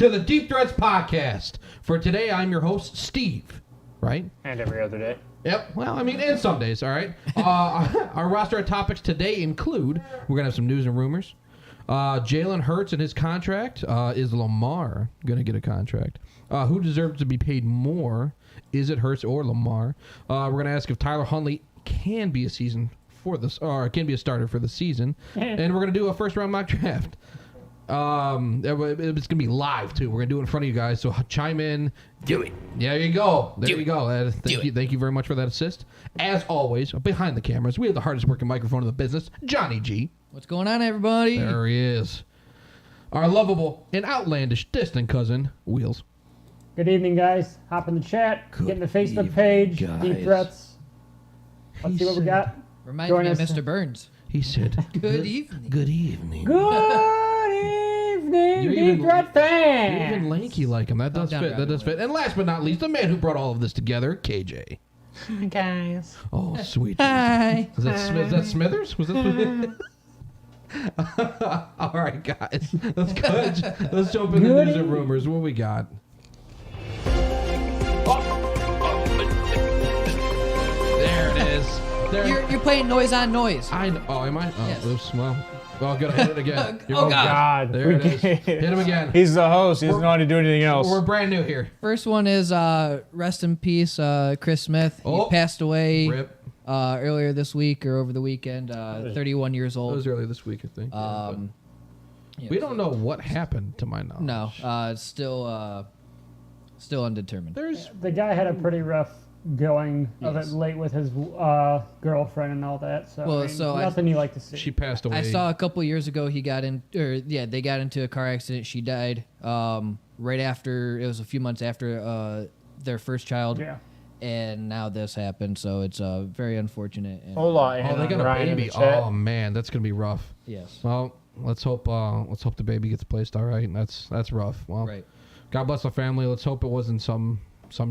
to the Deep Threats Podcast. For today, I'm your host, Steve, right? And every other day. Yep. Well, I mean, and some days, all right? Our roster of topics today include, we're going to have some news and rumors. Jalen Hurts and his contract. Is Lamar going to get a contract? Who deserves to be paid more? Is it Hurts or Lamar? We're going to ask if Tyler Huntley can be a can be a starter for the season. And we're going to do a first-round mock draft. It's gonna be live too. We're gonna do it in front of you guys, so chime in. Do it. There you go. Thank you very much for that assist. As always, behind the cameras, we have the hardest working microphone in the business, JonnyG. What's going on, everybody? There he is. Our lovable and outlandish distant cousin, Wheels. Good evening, guys. Hop in the chat. Good Get in the Facebook evening, page. guys. Deep Threats. Let's see what we got. Reminds me of us. Mr. Burns. He said, Good evening. Good evening. Good evening, You're Deep even- Threat fans. You're even lanky like him. That does down, fit. That does fit. And last but not least, the man who brought all of this together, KJ. Hi, guys. Oh, sweet. Hi. Is that Smithers? Was that Smithers? All right, guys. Let's jump into Good news and evening. rumors. What we got? There it is. There. You're playing noise on noise. I know. Oh, am I? Oh, Yes. oops. Well, good. I hit it again. Oh, God. God. There it is. Hit him again. He's the host. He doesn't know how to do anything else. We're brand new here. First one is rest in peace, Chris Smith. Oh. He passed away Rip. earlier this week or over the weekend. 31 years That old. was earlier this week, I think. Yeah, we so- don't know what happened, to my knowledge. No, it's still undetermined. There's. The guy had a pretty rough going of it Yes. late with his girlfriend and all that. So, Well, I mean, so I- nothing you like to see. She passed away. I saw a couple years ago they got into a car accident. She died right after, it was a few months after their first child. Yeah. And now this happened, so it's very unfortunate. And, Hold on. Oh, they got Ryan a in the baby. chat. Oh man, that's gonna be rough. yes. Well, let's hope the baby gets placed all right. That's rough. Well, Right. God bless the family. Let's hope it wasn't some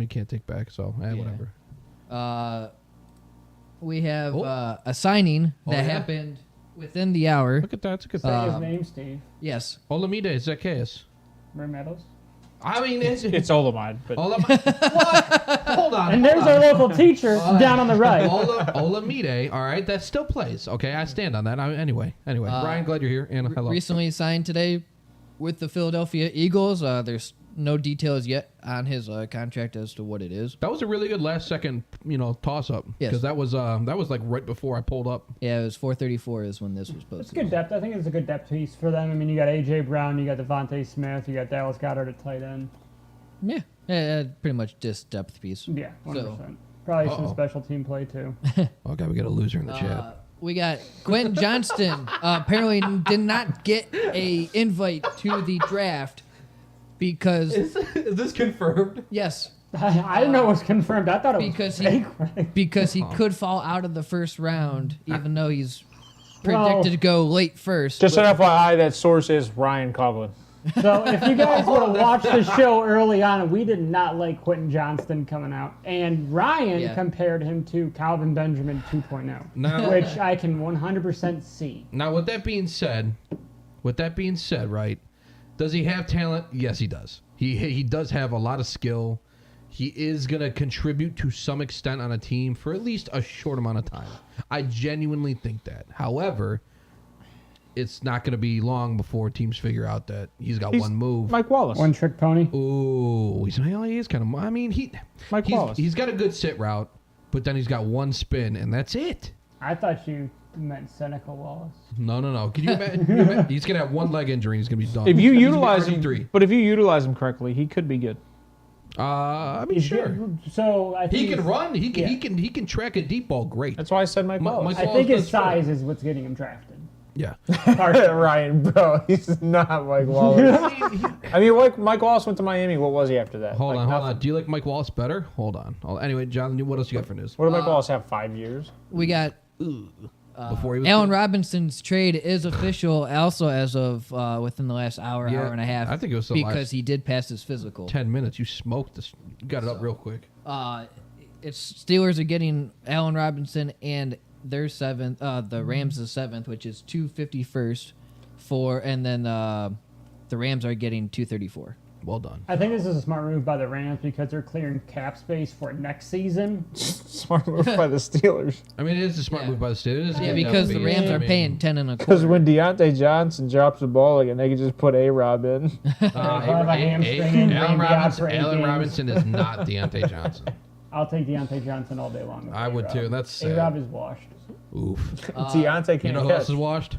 you can't take back. So, Yeah. whatever. We have Oh. a signing Oh, that yeah? happened within the hour. Look at that. It's a good Say thing. his name, Steve. Yes. Olamide Zacchaeus. Meadows. I mean, it's It's Olamide, but what? Hold on. And there's our local teacher down on the right. Olamide. All right, that still plays. Okay, I stand on that. Anyway, Ryan, glad you're here. And hello. Recently signed today with the Philadelphia Eagles. There's no details yet on his contract as to what it is. That was a really good last second, toss up. Yes. Because that was like right before I pulled up. Yeah, it was 4:34 is when this was It's posted. good depth. I think it's a good depth piece for them. I mean, you got A.J. Brown, you got Devontae Smith, you got Dallas Goedert at tight end. Yeah, pretty much just depth piece. Yeah, 100%. So- Probably some Uh-oh. special team play, too. Okay, we got a loser in the chat. We got Quentin Johnston. Apparently did not get a invite to the draft because Is this confirmed? yes, I didn't know it was confirmed. I thought it was Because he- fake. because he could fall out of the first round, even though he's Well- predicted to go late first. just an FYI, that source is Ryan Coughlin. So if you guys would have watched the show early on, we did not like Quentin Johnston coming out. And Ryan Yeah. compared him to Calvin Benjamin 2.0, Now, which I can 100% see. now, with that being said, right? Does he have talent? Yes, he does. He does have a lot of skill. He is gonna contribute to some extent on a team for at least a short amount of time. I genuinely think that. However, it's not gonna be long before teams figure out that he's got one move. Mike Wallace. One trick pony. Ooh, he is kind of. I mean, Mike Wallace. he's got a good sit route, but then he's got one spin, and that's it. I thought you meant Seneca Wallace. No. Can you imagine? He's gonna have one leg injury. And he's gonna be done. If you He's utilize gonna be him, RG3. but if you utilize him correctly, he could be good. I mean, sure. So I think He can his- run. He can. yeah. He can track a deep ball. Great. That's why I said Mike Wallace. I think his size is what's getting him drafted. Yeah. Ryan, bro, he's not Mike Wallace. I mean, Mike Wallace went to Miami. What was he after that? Hold Like on. nothing. Do you like Mike Wallace better? Hold on. Anyway, John, what else you got for news? What did Mike Wallace have? 5 years? We got Before he was Allen Robinson's trade is official also as of within the last hour and a half. I think it was the because last he did pass his physical. 10 minutes. You smoked this. You got it up real quick. It's Steelers are getting Allen Robinson and their seventh, the Rams' seventh, which is 251st and then the Rams are getting 234. Well done. I think this is a smart move by the Rams because they're clearing cap space for next season. Smart move by the Steelers. I mean, it is a smart move by the Steelers. Yeah, because the Rams are paying 10 and a Because quarter. when Deontay Johnson drops the ball again, they can just put A-Rob in. have a hamstring and Allen maybe out for 8 games. Robinson is not Deontay Johnson. I'll take Deontay Johnson all day long. I would too. That's sad. A-Rob is washed. Oof. Deontay can't You know who catch. else is washed?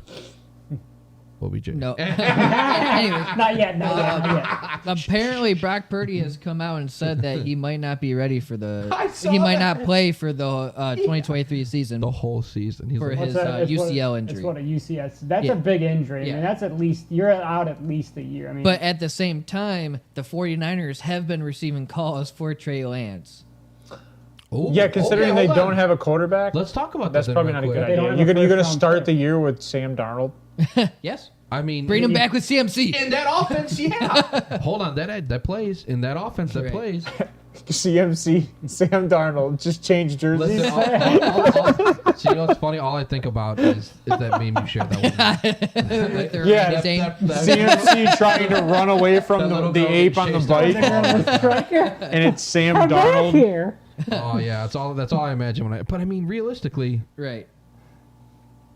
OBJ. No. Anyways, Not yet. Not yet. apparently Brock Purdy has come out and said that he might not be ready for I saw he might that. not play for the 2023 season The whole season. He's for like, his It's UCL It's injury. what a UCS. That's Yeah. a big injury. I Yeah. mean, that's at least you're out at least a year. I mean, But at the same time, the 49ers have been receiving calls for Trey Lance. oh, Yeah, considering okay, they hold don't on. have a quarterback, Let's talk about that's that. probably then not a real good quick. They don't idea. have a You're gonna first-round start pick. the year with Sam Darnold. Yes. I mean, Bring him back with CMC. in that offense. Yeah. Hold on, that plays in that offense. That Right. plays. CMC, Sam Darnold, just change jerseys. Listen, so you know what's funny? All I think about is that meme you shared that one. With their Yeah, Randy Dane. CMC trying to run away from That little the girl ape getting on the chased down bike, the striker. and it's Sam I'm back Darnold. here. Oh yeah, that's all I imagine when I. But I mean, realistically, Right.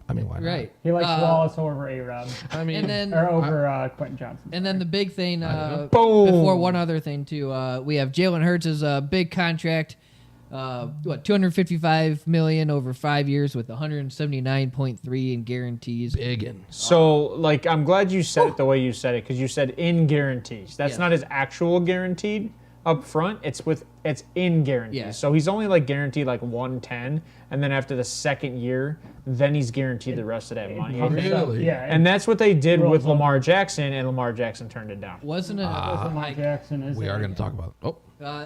I mean, why not? Right. He likes Wallace over A-Rob. I mean, And then Or over Quentin Johnson. And then the big thing, know. Boom. before one other thing too, we have Jalen Hurts' big contract, $255 million over 5 years with 179.3 in guarantees. biggin. So, like, I'm glad you said it the way you said it, because you said in guarantees. That's Yes. not his actual guaranteed up front. It's in guarantees. Yeah. So he's only like guaranteed like 110, and then after the second year, then he's guaranteed the rest of that money. Really? Yeah. And that's what they did Real with low. Lamar Jackson, and Lamar Jackson turned it down. Wasn't it? Lamar Jackson is We are going to talk about. Oh,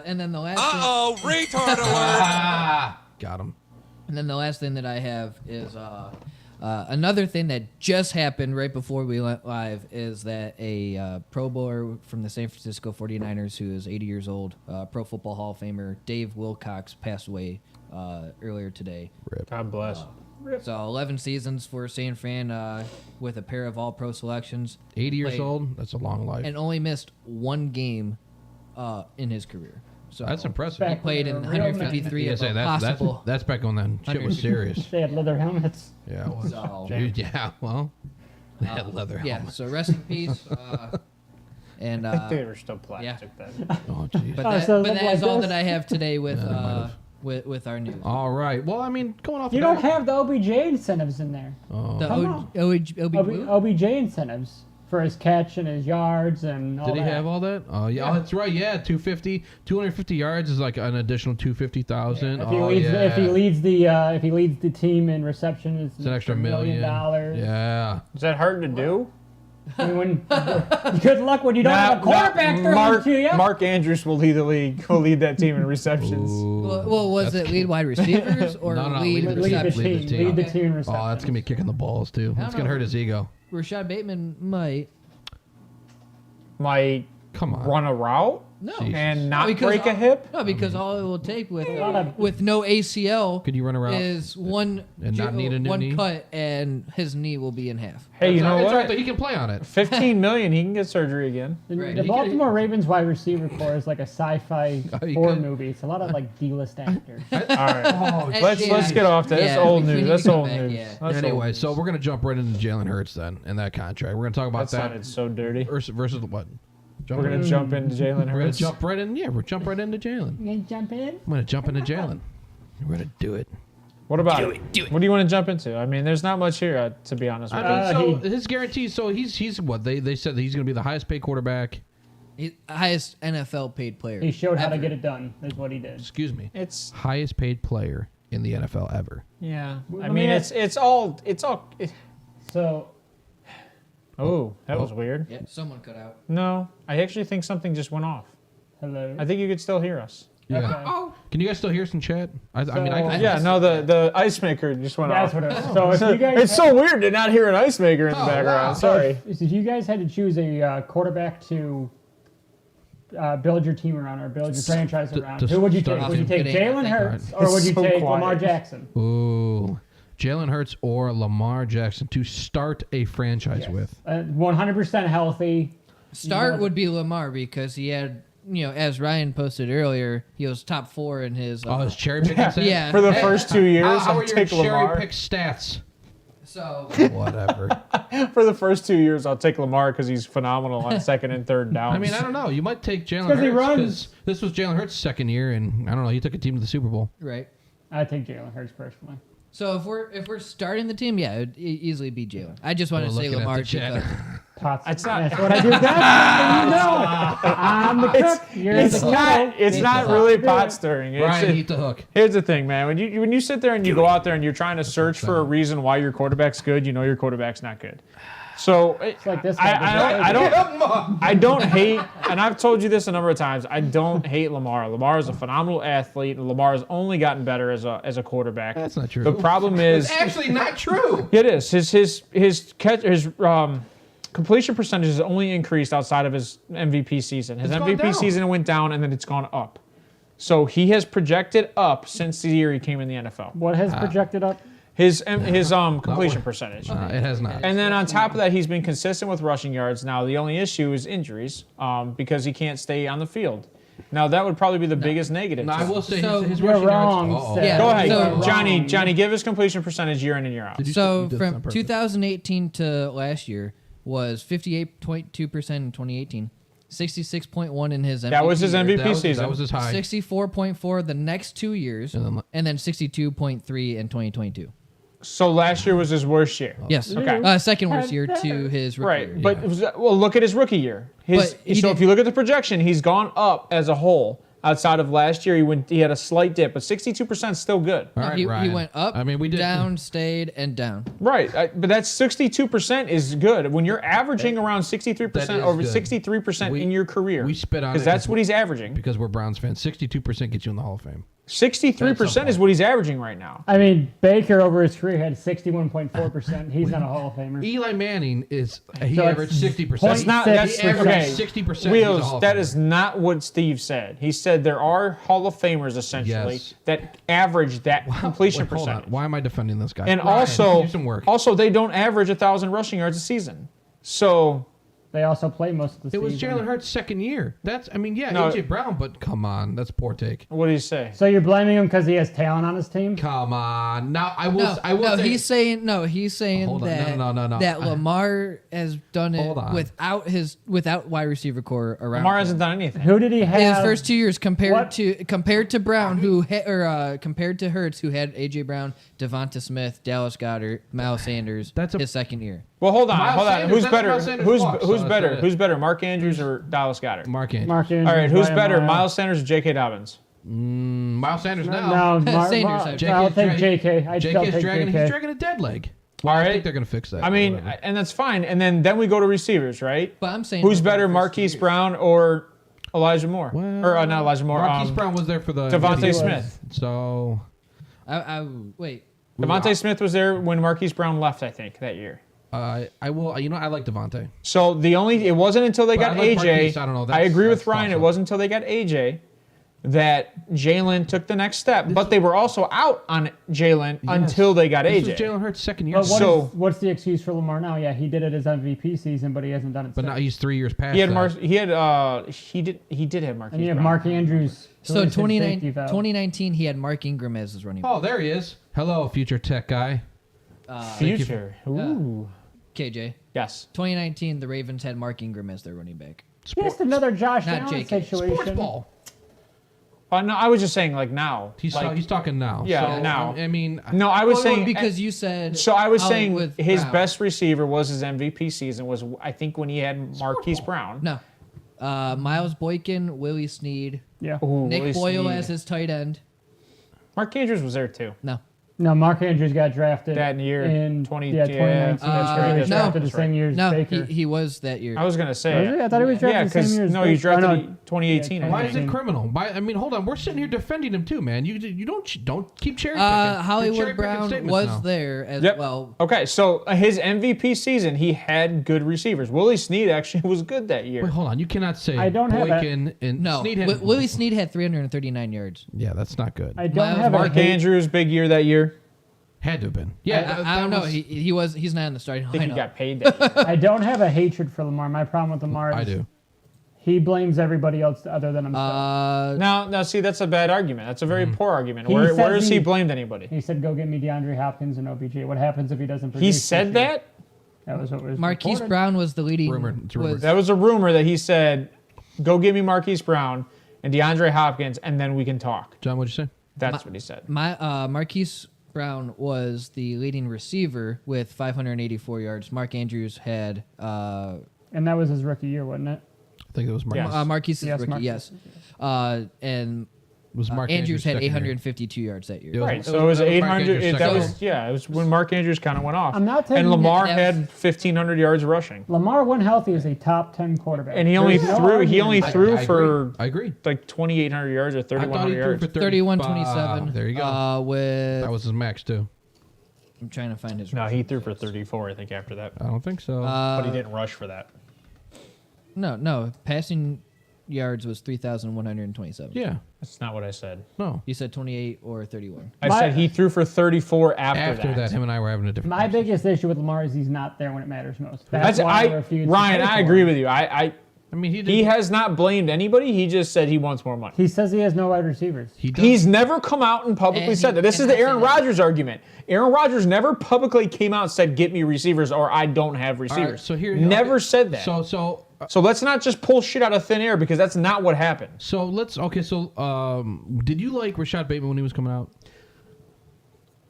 And then the last. Retard alert! got him. And then the last thing that I have is another thing that just happened right before we went live is that a Pro Bowler from the San Francisco 49ers who is 80 years old, Pro Football Hall of Famer Dave Wilcox passed away earlier today. God bless. So 11 seasons for San Fran with a pair of All-Pro selections 80 years Played. old. That's a long life. and only missed one game in his career. So That's impressive. He Back played when in they were real 153 Yeah, of say a that's possible. that's back when then shit was serious. They had leather helmets. Yeah, it was. So- Dude, yeah, well, they had leather Yeah, helmets. so rest in peace. And They were still plastic then. Oh, jeez. but Oh, that, so but look that is like all this? that I have today with Yeah, they might have. with our news. All right. Well, I mean, going off. You of don't that- have the OBJ incentives in there. Oh. The Come on. OBJ. OBJ incentives for his catch and his yards and all Did he that. have all that? Oh, yeah. Oh, that's right. Yeah, 250 yards is like an additional 250,000. If he Oh, leads, yeah. if he leads the team in reception, It's an extra $1 million. $1 Yeah. Is that hard to do? I mean, good luck when you don't have a quarterback throwing to you. Mark Andrews will lead the league. Will lead that team in receptions. Ooh. Well, was That's it lead wide receivers or No, no, lead lead the Lead the reception? Lead the team. team. Lead the Okay. team in reception. Oh, that's gonna be kicking the balls too. I It's don't gonna hurt know. his ego. Rashad Bateman might. Might Come on. run a route No. Jesus. and not because break a hip. No, because all it will take with lot of- with no ACL Could you run around? is one And not need a new one knee? cut and his knee will be in half. Hey, you know It's all right, what? though. He can play on it. 15 million, he can get surgery again. Right. The He Baltimore Ravens wide receiver corps is like a sci-fi Oh, you horror could. movie. It's a lot of like D-list actors. All right. Oh, Let's get off that. That's Yeah, old we need news. to That's come old back, news. yeah. That's old Anyway, news. so we're gonna jump right into Jalen Hurts then and that contract. We're gonna talk about that that sounded so dirty. versus what? We're gonna jump into Jalen We're gonna Hurts. jump right in. Yeah, we're jump right into Jalen. You gonna jump in? I'm gonna jump into Jalen. We're gonna do it. What about it? What do you want to jump into? I mean, there's not much here, to be honest with you. I mean, so he- his guarantee. So he's what they said that he's gonna be the highest paid quarterback. He's highest NFL paid player. He showed how to ever. get it done. Is what he did. Excuse me. It's Highest paid player in the NFL ever. yeah. I I mean, mean, it's all. So Oh, that was weird. Yeah, someone cut out. No, I actually think something just went off. hello. I think you could still hear us. Yeah. Okay. Oh, can you guys still hear us in chat? I mean, I So- can. Yeah, no, the ice maker just went That's off. what it was. So if you guys, It's so weird to not hear an ice maker in the Oh, background. wow. Sorry. if you guys had to choose a quarterback to build your team around or build your franchise around, to who would you start take? a Would you team. take Good Jalen answer. Hurts or would you So take quiet. Lamar Jackson? Ooh, Jalen Hurts or Lamar Jackson to start a franchise with. 100% healthy. Start would be Lamar because he had, as Ryan posted earlier, he was top 4 in his. His cherry picking stats? Yeah. For the first 2 years, How I'll are your take cherry Lamar. pick stats? So Whatever. For the first 2 years, I'll take Lamar because he's phenomenal on second and third downs. I mean, I don't know. You might take Jalen 'cause he Hurts runs. because this was Jalen Hurts' second year, and I don't know. He took a team to the Super Bowl. right. I take Jalen Hurts personally. So if we're starting the team, yeah, it would easily be Jalen. I just want to say Looking at Lamar. the chat. because- Pots. It's not- That's what I do. I'm the cook. You're It's the not. It's It's not not. really pot stirring. It's Ryan, just- eat the hook. Here's the thing, man. When you sit there and you go out there and you're trying to search for a reason why your quarterback's good, you know your quarterback's not good. So like this guy. I don't hate, and I've told you this a number of times. I don't hate Lamar. Lamar is a phenomenal athlete, and Lamar has only gotten better as a quarterback. That's not true. The problem is, It's actually not true. it is his completion percentage has only increased outside of his MVP season. His It's gone MVP down. season went down, and then it's gone up. So he has projected up since the year he came in the NFL. What has projected up? His completion percentage. It has not. And then on top of that, he's been consistent with rushing yards. Now, the only issue is injuries because he can't stay on the field. Now, that would probably be the biggest negative. No, I will say So his you're rushing wrong, yards. Seth. Yeah. Go ahead, So- Johnny. Give his completion percentage year in and year out. Did you So say- you did this on from purpose. 2018 to last year was 58.2% in 2018, 66.1 in his MVP. That was his year, MVP that season. was his high. 64.4 the next 2 years, and then 62.3 in 2022. So last year was his worst year. Yes. Okay. Second worst year to his rookie Right, year. but it was, well, look at his rookie year. But he So did- if you look at the projection, he's gone up as a whole. Outside of last year, he had a slight dip, but 62% is still good. All right, he Ryan. went up, I mean, we did down, stayed, and down. Right, but that's 62% is good. When you're averaging around 63% That is over good. 63% We- in your career, we spit on it because that's because what he's averaging. because we're Browns fans. 62% gets you in the Hall of Fame. 63% is what he's averaging right now. I mean, Baker over his career had 61.4%. He's not a Hall of Famer. Eli Manning he So averaged it's 60%. That's not. He That's averaged okay. 60%. He's a Hall Wheels. of That Famer. is not what Steve said. He said there are Hall of Famers essentially Yes. that average that completion Wait, hold on. percentage, Why am I defending this guy? and Ryan, also, do some work. they don't average 1,000 rushing yards a season. So They also play most of the It was season. Jalen Hurts' second year. That's, No. AJ Brown, but come on, that's poor take. what do you say? So you're blaming him because he has talent on his team? Come on. Now I will. I will say, he's saying Hold on. that No. that Lamar has done it Hold on. without wide receiver core around. Lamar him. hasn't done anything. Who did he His have? first 2 years compared What? to Brown, compared to Hurts, who had AJ Brown, Devonta Smith, Dallas Goedert, Miles Sanders. That's his second year. Well, hold on. Miles Sanders, Who's that's better? Miles Sanders Who's walked, who's so better? that's it. Who's better? Mark Andrews or Dallas Goedert? Mark Andrews. Mark Andrews. All right, who's Ryan better, Mara. Miles Sanders or J.K. Dobbins? Miles Sanders now. No, Sanders, I'll take JK. I'd still JK's take dragging. He's JK. dragging a dead leg. All I right. think they're gonna fix that. I mean, Whatever. and that's fine. And then we go to receivers, right? But I'm saying Who's for better, the first 2 Marquise years. Brown or Elijah Moore? Well, Or not Elijah Moore. Marquise Brown was there for the Devontae was. Smith. So Wait. Devontae Smith was there when Marquise Brown left, I think, that year. I will. I like Devontae. So it wasn't until they But got I like AJ. Marquise, I don't know, I agree with that's Ryan. It toss-up. wasn't until they got AJ that Jalen took the next step. But they were also out on Jalen until they got This was AJ. Jalen Hurts' second year. But So- what's the excuse for Lamar now? Yeah, he did it his MVP season, but he hasn't done it but since. now he's 3 years past. He had that. he did have Marquise And you have Brown. Mark Andrews. So doing his safety 2019, valve. he had Mark Ingram as his running back. Oh, there he is. Hello, future tech guy. Future. Ooh. KJ. Yes. 2019, the Ravens had Mark Ingram as their running back. Just another Josh Not Allen JK. situation. Sports ball. No, I was just saying like now. He's like, he's talking now. Yeah, So, now. I mean, no, I was Well, saying because you said. So I was how saying with his Brown. best receiver was his MVP season was I think when he had Marquise Brown. No. Miles Boykin, Willie Snead, Yeah. Ooh, Nick Willie Boyle Snead. as his tight end. Mark Andrews was there too. No. No, Mark Andrews got drafted That year, in 20 yeah, 2019. that's right, He was that's right, drafted that's the same right. year as No, Baker. he was that year. I was gonna say. Was he? I thought he was drafted Yeah, the same because year as no, Baker. he drafted Oh, no. in 2018. Yeah, I why is think. it criminal? I mean, hold on. We're sitting here defending him too, man. You don't keep cherry picking. You're Hollywood cherry-picking Brown statements was now. there as Yep. well. Okay, so his MVP season, he had good receivers. Willie Snead actually was good that year. Wait, hold on. You cannot say I don't have that. Boykin and No, Snead had, Willie Snead had 339 yards. Yeah, that's not good. I don't Miles have a Mark hate. Andrews, big year that year. Had to have been. Yeah, I don't know. He's not in the starting I think he lineup. got paid that year. I don't have a hatred for Lamar. My problem with Lamar is I do. he blames everybody else other than himself. Now, see, that's a bad argument. That's a very poor argument. He Where said has he he- blamed anybody? He said, "Go get me DeAndre Hopkins and OBJ." What happens if he doesn't produce? He this said year? that? That was what was Marquise reported. Brown was the leading. Rumor. It's a rumor. was- That was a rumor that he said, go get me Marquise Brown and DeAndre Hopkins, and then we can talk. John, what'd you say? That's what he said. Marquise Brown was the leading receiver with 584 yards. Mark Andrews had And that was his rookie year, wasn't it? I think it was Mark. Yes. Marquise's Yes, rookie, Marquise. yes. And Was Mark Andrews had second year. 852 yards that year. It was- Right, so it was that was Mark 800. Andrews' That second was year. it was when Mark Andrews kind of went off. I'm not taking and Lamar it- had 1,500 yards rushing, Lamar, when healthy, is a top 10 quarterback. and he only There's no threw. He argument only about threw I for I agree. like 2,800 yards or I thought he 3,100 threw yards. for 31-27. There you go. With That was his max too. I'm trying to find his. No, he threw for 34, I think, after that. I don't think so. But he didn't rush for that. No. Passing yards was 3,127. yeah. That's not what I said. No. You said 28 or 31. I My- said he threw for 34 after, After that, him and I were having a different. My biggest issue with Lamar is he's not there when it matters most. That's, why I refuse to Ryan, pay I for agree him. with you. I mean, he did. He has not blamed anybody. He just said he wants more money. He says he has no wide receivers. He does. He's never come out and publicly And said that. This and is the I Aaron said that. Rodgers argument. Aaron Rodgers never publicly came out and said, "Get me receivers," or "I don't have All right, receivers." so here. never okay, said that. So let's not just pull shit out of thin air because that's not what happened. So let's. Okay. So did you like Rashad Bateman when he was coming out?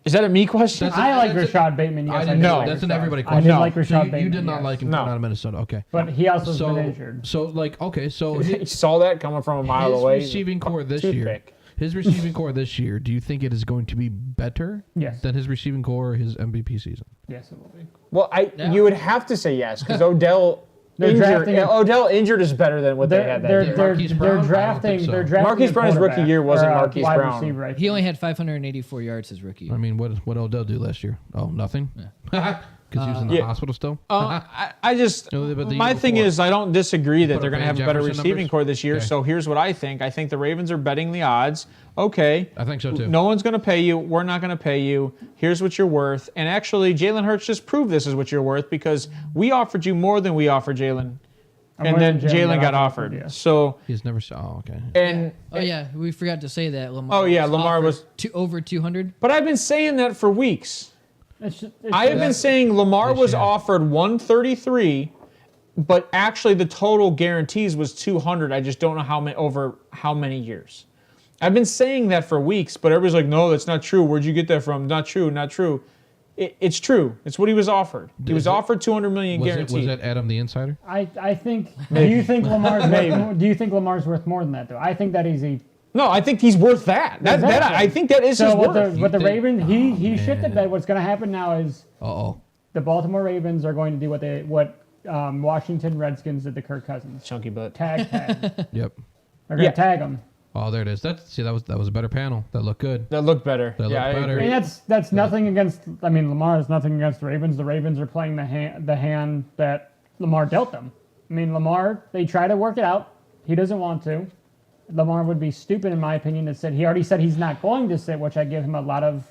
Is that a me question? That's- I like that's Rashad Bateman. Yes, I I didn't did know. like That's an Rashad. everybody I question. did No. like So Rashad you Bateman. did not yes. like him No. coming out of Minnesota. Okay. But he also has So been injured. like okay. So You saw that coming from a mile his away. receiving core this year. Toothpick. His receiving core this year. Do you think it is going to be better Yes. than his receiving core his MVP season? Yes, it will be. Well, Yeah. you would have to say yes because Odell They're injured. drafting a- Odell injured is better than what they had that year. Marquise Brown? I don't think drafting. so. They're drafting. Marquise a Brown's rookie quarterback year wasn't or a Marquise wide Brown. receiver, I He think. only had 584 yards his rookie year. I mean, what Odell do last year? Oh, nothing. Because he was in the Yeah. hospital still. I just No, but the my year thing before. is I don't disagree that Put they're up going to have Van a better Jefferson receiving numbers? core this year. Okay. So here's what I think. I think the Ravens are betting the odds. Okay. I think so too. No one's going to pay you. We're not going to pay you. Here's what you're worth. And actually, Jalen Hurts just proved this is what you're worth because we offered you more than we offered Jalen. And more then than Jalen got offered. yeah. So, He's never. Oh, okay. and, Oh yeah, we forgot to say that Lamar. oh yeah, was Lamar offered was. over 200. But I've been saying that for weeks. It's I have been saying Lamar This was year. offered 133, but actually the total guarantees was 200. I just don't know over how many years. I've been saying that for weeks, but everybody's like, no, that's not true. Where'd you get that from? Not true, not true. It's true. It's what he was offered. He was offered 200 million Was guaranteed. that Adam the Insider? I think. Do you think Lamar's worth? Do you think Lamar's worth more than that though? I think that he's a. No, I think he's worth that. Exactly. I think that is So his what worth. the think- Ravens he man. shit the bed. What's going to happen now is Uh-oh. the Baltimore Ravens are going to do what Washington Redskins did to Kirk Cousins. Chunky butt. Tag. Yep. They're going to Yeah. tag him. Oh, there it is. That was a better panel. That looked good. That looked better. That yeah, looked I better. agree. And that's nothing against. I mean, Lamar is nothing against the Ravens. The Ravens are playing the hand that Lamar dealt them. I mean, Lamar, they try to work it out. He doesn't want to. Lamar would be stupid, in my opinion, to sit. He already said he's not going to sit, which I give him a lot of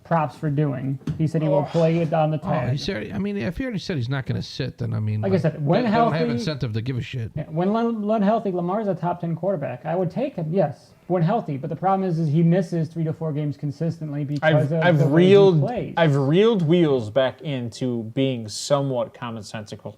props for doing. He said he will play it on the Oh, tag. he said. I mean, if he already said he's not going to sit, then I mean, Like I said, when they don't have healthy- incentive to give a shit. Yeah, when healthy, Lamar's a top 10 quarterback. I would take him, yes, when healthy. But the problem is he misses 3 to 4 games consistently because of I've the way he reeled plays. wheels back into being somewhat commonsensical.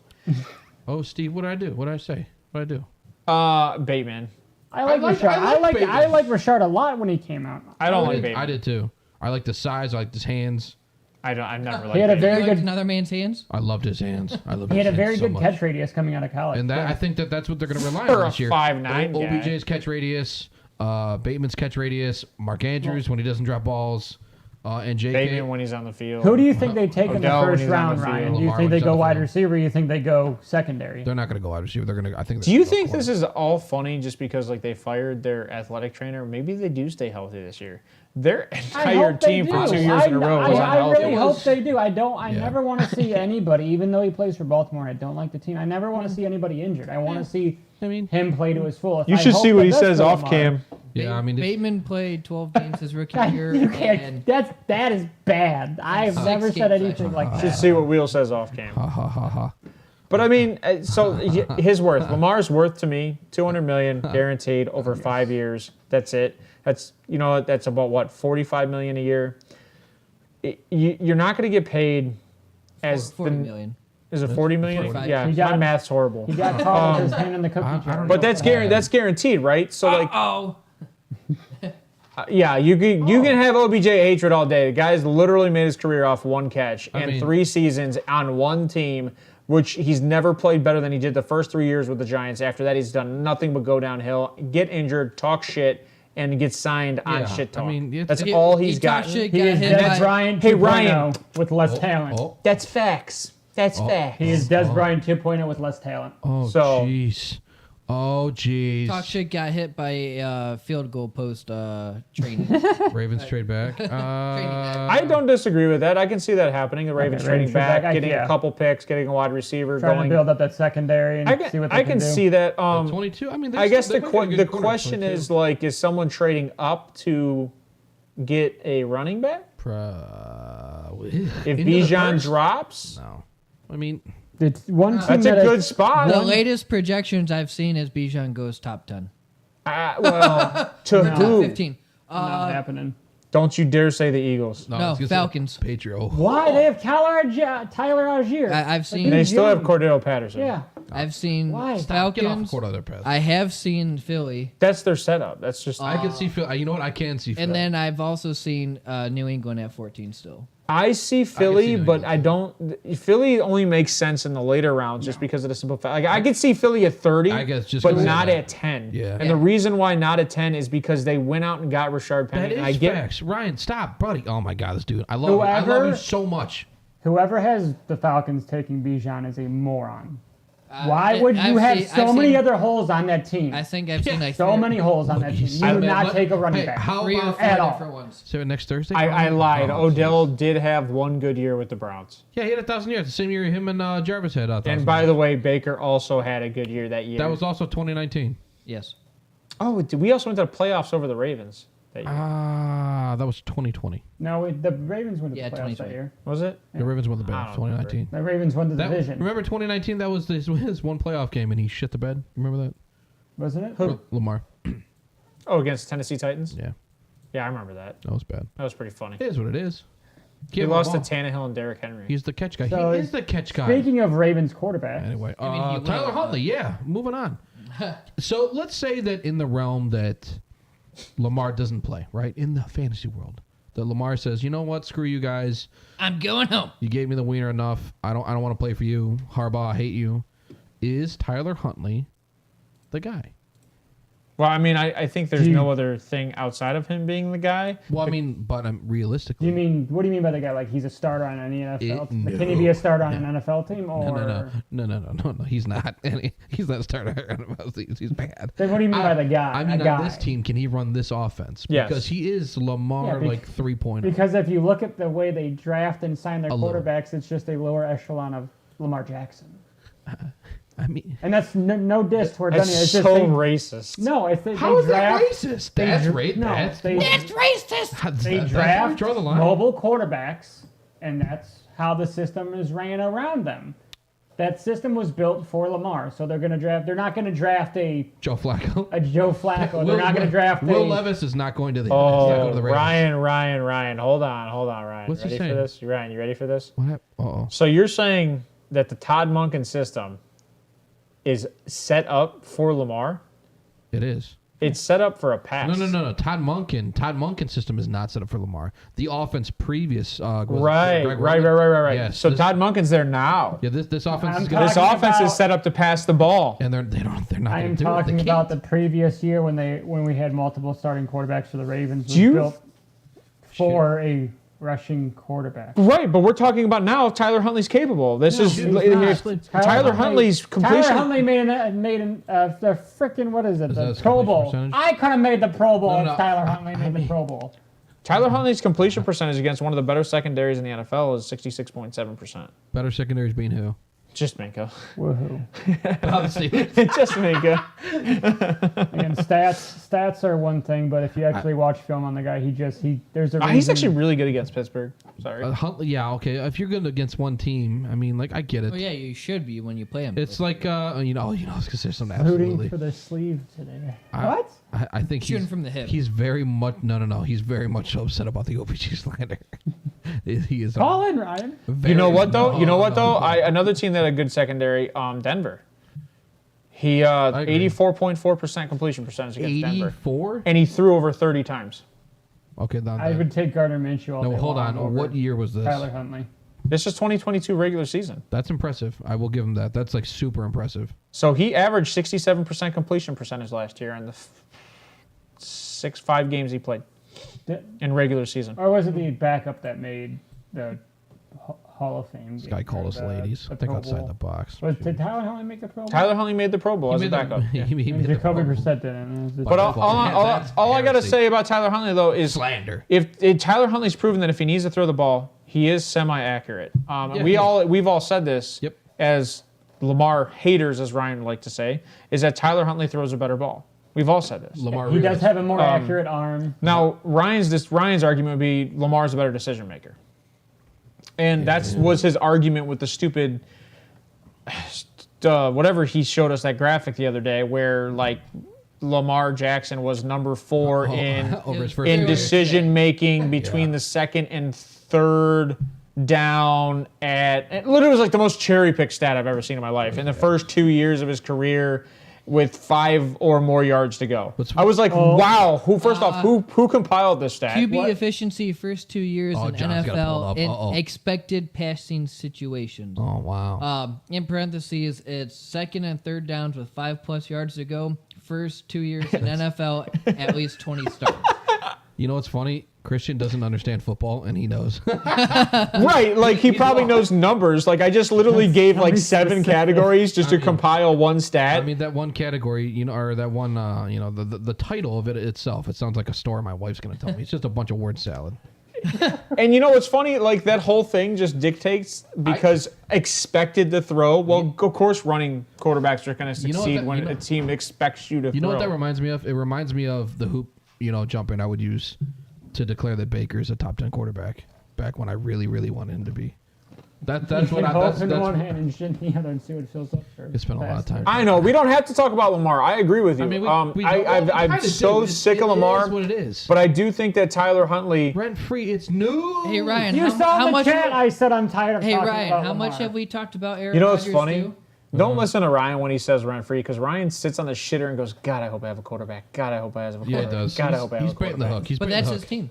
Oh, Steve, what did I do? What did I say? What did I do? Bateman. I like Rashard. I like Rashard a lot when he came out. I don't like I Bateman. did too. I like the size. I like his hands. I've never liked He had a Bateman. very You liked good. another man's hands. I loved his hands. I loved He his had a hands very so good much. catch radius coming out of college. And that Yeah. I think that's what they're going to rely For on a this year. 5'9" guy. OBJ's catch radius, Bateman's catch radius, Mark Andrews when he doesn't drop balls, and JK. Bateman when he's on the field. Who do you think they take in the Odell when first he's on round, the field. Ryan? Do you Lamar think when they he's on go the wide field. receiver? Or you think they go secondary? They're not going to go wide receiver. They're going to. I think. Do you think this is all funny just because like they fired their athletic trainer? Maybe they do stay healthy this year. Their I entire hope they team do. for 2 years in a row was I unhealthy. really hope they do. I Yeah. never want to see anybody, even though he plays for Baltimore. I don't like the team. I never want to see anybody injured. I want to see I mean, him play to his full. You should see what he says off cam. Yeah, I mean, Bateman played 12 games his rookie year. You can't. And That is bad. I've Six never said games, anything like Should that. see what Wheel says off cam. ha ha ha ha. But I mean, so his worth, Lamar's worth to me, $200 million guaranteed over 5 years. That's it. That's that's about what, $45 million a year. You're not going to get paid as $40 million. Is it $40 million? 45. Yeah, He got- my math's horrible. He got caught with his hand in the cookie I jar. don't But that's guaranteed, right? So like, Oh. yeah, you can have OBJ hatred all day. The guy's literally made his career off one catch I and mean- 3 seasons on one team, which he's never played better than he did the first 3 years with the Giants. After that, he's done nothing but go downhill, get injured, talk shit, and get signed on Yeah, shit talk. I mean, it's- That's He- all he he's talked got. shit, He got is hit Des by- Bryant Hey, 2.0 Ryan. with less talent. Oh, That's facts. That's facts. He is Des Bryant 2.0 with less talent. oh, So- jeez. Oh, jeez. Talk shit got hit by a field goal post training. Ravens trade back. I don't disagree with that. I can see that happening. The Ravens trading Ravens trade back, back, getting yeah. a couple picks, getting a wide receiver, Trying going. to build up that secondary and see what they I can do. see that. 22. I mean, I guess they the might get a good the corner, question 22. is like, is someone trading up to get a running back? If Into the Bijan first? drops, No. I mean, It's one team that's a that good is- spot. The latest projections I've seen is Bijan goes top 10. Well, to No. who? 15. not happening. Don't you dare say the Eagles. No, it's just Falcons. a Patriot. Why? They have Tyler Algier. I've seen. They He's still have young. Cordell Patterson. Yeah. I've seen Why? Get off Falcons. court other pass. I have seen Philly, That's their setup. That's just. I can see Phil. You know what? I can see Phil. and then I've also seen New England at 14 still. I see Philly, New but England I don't. Philly only makes sense in the later rounds just because of the simple fact. Like I could see Philly at 30, I guess just but 'cause of not that. at 10. Yeah. And the reason why not at 10 is because they went out and got Rashard Penny. that is and I get facts. Ryan, stop, buddy. Oh my God, this dude. I love you. I love Whoever- you so much. Whoever has the Falcons taking Bijan is a moron. Why would I've you have seen- so I've many seen- other holes on that team? I think I've seen like So three- many holes on that team. You I would mean, not let- take a running hey, back. how 3 or about 4 at all. different ones. so next Thursday? I lied. Oh, Odell jeez. did have one good year with the Browns. Yeah, he had 1,000 yards. The same year him and Jarvis had 1,000. And by the way, Baker also had a good year that year. that was also 2019. Yes. we also went to the playoffs over the Ravens that year. That was 2020. No, the Ravens won the Yeah, playoffs 2020. that year. Was it? The Ravens won the I bed. don't 2019. The Ravens won the division. Remember 2019? That was his one playoff game, and he shit the bed. Remember that? Wasn't it? Lamar. Oh, against Tennessee Titans? Yeah, Yeah, I remember that. that was bad. That was pretty funny. It is what it is. He Give him lost the to ball. Tannehill and Derrick Henry. He's the catch guy. So He is the catch guy. Speaking of Ravens quarterback, Anyway, I mean, he will, Tyler but- Huntley. Yeah, moving on. So let's say that in the realm that Lamar doesn't play, right? In the fantasy world, that Lamar says, you know what? Screw you guys. I'm going home. You gave me the wiener enough. I don't want to play for you. Harbaugh, I hate you. Is Tyler Huntley the guy? Well, I mean, I think there's Do you- no other thing outside of him being the guy. Well, I mean, but realistically, what do you mean by the guy? Like he's a starter on any NFL team? no. Can he be a starter on an NFL team? Or no. He's not. He's not a starter. He's bad. Then what do you mean by the guy? I mean, a guy. on this team, can he run this offense? Yes. Because he is Lamar Yeah, like 3.0. Because if you look at the way they draft and sign their A little. quarterbacks, it's just a lower echelon of Lamar Jackson. I mean, And that's no diss towards That's any. It's so just they, racist. no, it's they, how they is that draft. racist? they That's dr- racist. no, That's they- racist. They that's where draft we draw the line. mobile quarterbacks, and that's how the system is ran around them. That system was built for Lamar, so they're going to draft. They're not going to draft a Joe Flacco. Joe Flacco. They're not going to draft Will a. Levis is not going to the. he's not going Oh, to the Ravens. Ryan. Hold on, Ryan. What's he ready saying? for this? Ryan, you ready for this? What? Uh-oh. So you're saying that the Todd Monken system is set up for Lamar? It is. It's set up for a pass. No. Todd Monken's system is not set up for Lamar. The offense previous. Was Right. Greg Roman? Yes, so this, Todd Monken's there now. Yeah, this offense I'm is going This talking offense about- is set up to pass the ball. and they're not I going am to do talking it. They about the can't. previous year when we had multiple starting quarterbacks for the Ravens. Was Do you- built for a rushing quarterback. Right, but we're talking about now if Tyler Huntley's capable. This is he's not. Tyler Huntley's completion. Tyler Huntley made the frickin' what is it? Is The that his Pro completion Bowl. percentage? I could have made the Pro Bowl No, if Tyler Huntley made the Pro Bowl. Tyler Huntley's completion percentage against one of the better secondaries in the NFL is 66.7%. Better secondaries being who? Just Minka. Woohoo. Obviously. Just Minka. Again, stats are one thing, but if you actually watch film on the guy, there's a reason. He's actually really good against Pittsburgh. Sorry. Huntley, yeah, okay. If you're good against one team, I mean, like, I get it. Oh yeah, you should be when you play him. It's like, because there's some absolutely. rooting for the sleeve today. I- What? I think Shooting from the hip. He's very much no. He's very much upset about the OPG slander. He is. Call in, Ryan. You know what though? Another team that had a good secondary, Denver. He 84.4% completion percentage against Denver, 84. and he threw over 30 times. Okay, then. I would take Gardner Minshew all No, day hold long on. over What year was this? Tyler Huntley. This is 2022 regular season. That's impressive. I will give him that. That's like super impressive. So he averaged 67% completion percentage last year in the 5 games he played in regular season. Or was it the backup that made the Hall of Fame? This guy called us ladies. Think Pro outside Bowl? the box. Did Tyler Huntley make the Pro Bowl? Tyler Huntley made the Pro Bowl as a backup. He made the Jacoby Pro Bowl. Brissett didn't. But all I gotta say about Tyler Huntley though is Slander. if Tyler Huntley's proven that if he needs to throw the ball, he is semi-accurate. We've all said this Yep. as Lamar haters, as Ryan would like to say, is that Tyler Huntley throws a better ball. We've all said this. Lamar. He does Rivas. have a more accurate arm. Now Ryan's argument would be Lamar's a better decision maker, and was his argument with the stupid. Whatever he showed us that graphic the other day, where like Lamar Jackson was number 4 over his first in year. decision making between the second and third down it literally was like the most cherry picked stat I've ever seen in my life. In the first 2 years of his career, with 5 or more yards to go, I was like, wow. Who compiled this stat? QB efficiency first 2 years in John's gotta pull NFL it in up. expected passing situations. Oh wow. In parentheses, it's second and third downs with 5+ yards to go. First 2 years in NFL, at least 20 starts. You know what's funny? Christian doesn't understand football, and he knows. Right, like he probably knows numbers. Like I just literally gave like 7 categories just to compile one stat. I mean, that one category, or that one, the title of it itself, it sounds like a story my wife's going to tell me. It's just a bunch of word salad. And you know what's funny? Like that whole thing just dictates because expected to throw. Well, of course, running quarterbacks are going to succeed when a team expects you to throw. You know what that reminds me of? It reminds me of the hoop, jumping I would use to declare that Baker's a top 10 quarterback back when I really, really wanted him to be. That's what Hope in one hand and shit in the other and see what fills up for. It's been a lot of time. I know we don't have to talk about Lamar. I agree with you. I mean, I'm so sick of Lamar. It is what it is. But I do think that Tyler Huntley. Rent free, it's new. Hey Ryan, You saw how the much? chat. I said I'm tired of Hey talking Ryan, about how much Lamar. have we talked about Aaron You know what's Rodgers funny? too? Don't listen to Ryan when he says rent free because Ryan sits on the shitter and goes, God, I hope I have a quarterback. God, I hope I have a quarterback. Yeah, it does. God, I hope I have He's a baiting the quarterback. hook. He's But baiting that's the his hook. team.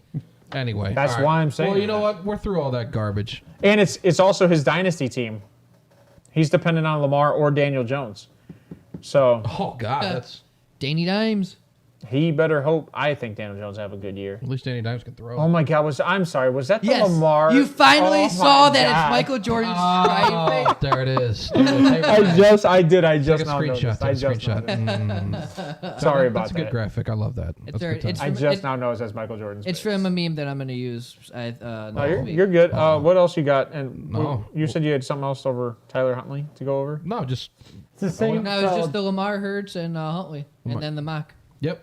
Anyway. That's all right. why I'm saying Well, you know that. what? We're through all that garbage. And it's also his dynasty team. He's dependent on Lamar or Daniel Jones. So Oh, God. That's Danny Dimes. he better hope. I think Daniel Jones have a good year. at least Danny Dimes can throw. Oh my God! I'm sorry. Was that the Yes, Lamar? you finally Oh saw my that God. it's Michael Jordan's right Oh, face. there it is. I just Take a now screenshot. noticed. I Take a just screenshot. noticed. Sorry about That's a good that. graphic. I love that. That's alright. good It's time. I from- just it- now noticed that's Michael Jordan's. It's face. from a meme that I'm going to use. Oh, you're good. What else you got? And No. you said you had something else over Tyler Huntley to go over. No, just It's the same. No, it's so just the Lamar Hurts and Huntley, and then the mock. yep.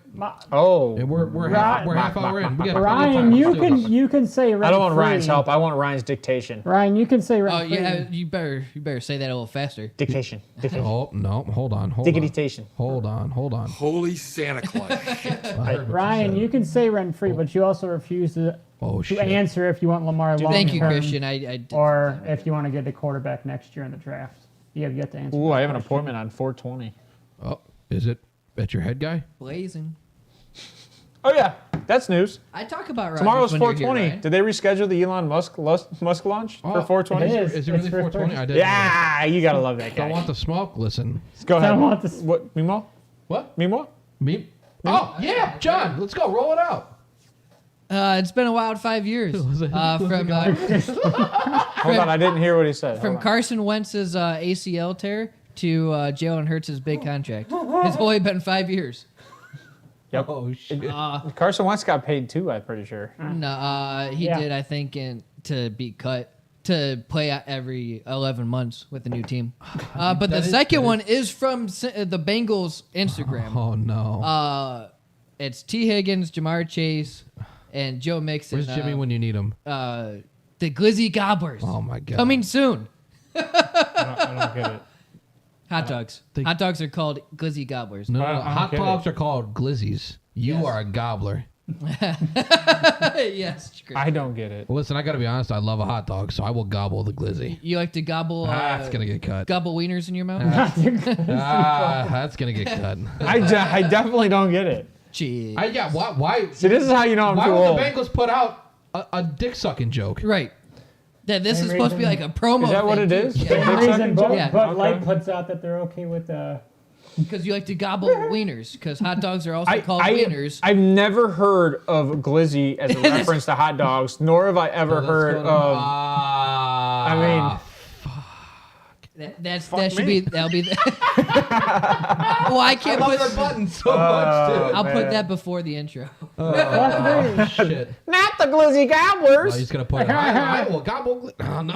Oh, And we're half hour in. We got Ryan, you can say rent I don't want free. Ryan's help. I want Ryan's dictation. Ryan, you can say rent Oh free. yeah, you better say that a little faster. Dictation. Oh no! Hold on. Dictation. Hold on. Holy Santa Claus. I heard what Ryan, said. you can say rent free, but you also refuse to Oh shit! answer if you want Lamar long Thank you, term, Christian. I did or say that. if you want to get the quarterback next year in the draft. You have yet to answer. Ooh, that I have an question. appointment on 420. Oh, is it at your head guy? Blazing. Oh yeah, that's news. I talk about Rodgers Tomorrow's when you're here, 420. Ryan. Did they reschedule the Elon Musk launch Oh, for 420? it is. Is it It's really for 420? I did. Yeah, you gotta love that Don't guy. want the smoke. Listen. Go ahead. Don't want the- What? Meanwhile? What? Meanwhile? Me? Oh yeah, John. Let's go. Roll it out. It's been a wild 5 years. From Hold on, I didn't hear what he said. from Hold on. Carson Wentz's ACL tear to Jalen Hurts' big contract. It's only been 5 years. Yep. Oh shit. Carson Wentz got paid too, I'm pretty sure. No, he Yeah. did, I think, to be cut. to play every 11 months with a new team. But the second one is from the Bengals Instagram. Oh no. It's T. Higgins, Jamar Chase, and Joe Mixon. Where's Jimmy when you need him? The Glizzy Gobblers. Oh my god. Coming soon. I don't get it. Hot dogs. Hot dogs are called Glizzy Gobblers. No, I don't hot get dogs it. are called glizzies. You Yes. are a gobbler. Yes. Chris. I don't get it. Well, listen, I gotta be honest. I love a hot dog, so I will gobble the glizzy. You like to gobble That's gonna get cut. gobble wieners in your mouth? That's gonna get cut. I definitely don't get it. Gee. Yeah. Why? See, this is how you know I'm Why too would old. the Bengals put out a dick sucking joke? Right. That this Same is supposed to be like reason- a promo. Is that what thing, it too. is? Yeah. Dick Same reason sucking Bud, joke? Yeah. Bud Light Okay. puts out that they're okay with Because you like to gobble wieners. Because hot dogs are also called wieners. I've never heard of glizzy as a reference to hot dogs, nor have I ever heard of. I mean, That should be that'll be. Well, I can't I love put. the button so much, dude. I'll put that before the intro. Oh, shit. not the glizzy Oh, gobblers. he's gonna put. I will gobble. Oh no.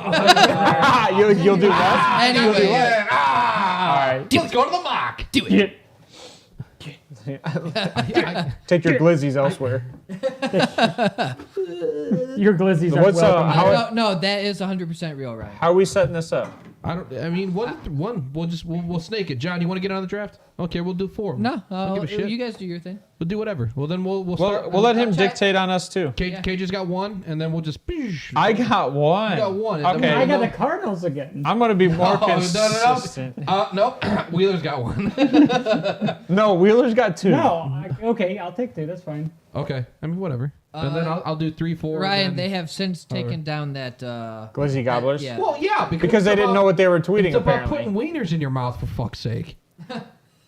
You'll do what? Anyway, All right. Let's go to the mock. do it. Take your glizzies elsewhere. your glizzies are What's, welcome. how- No, that is 100% real, Ryan. How are we setting this up? I mean, one. We'll snake it. John, you want to get on the draft? Okay, we'll do 4. No, Don't give a shit. you guys do your thing. We'll do whatever. Well, then we'll start. We'll let him I'll check. dictate on us too. KJ's got 1, and then we'll just. I got one. You got 1. and then Okay. I got we'll- the Cardinals again. I'm gonna be more Oh, consistent. Nope. Wheeler's got 1. No, Wheeler's got 2. No, okay, I'll take 2. That's fine. Okay. I mean, whatever. And then I'll do 3, 4. Ryan, and they then- have since taken down that. Glizzy gobblers. Yeah. Well, yeah, Because it's they didn't about- know what they were tweeting. It's about Apparently, putting wieners in your mouth, for fuck's sake.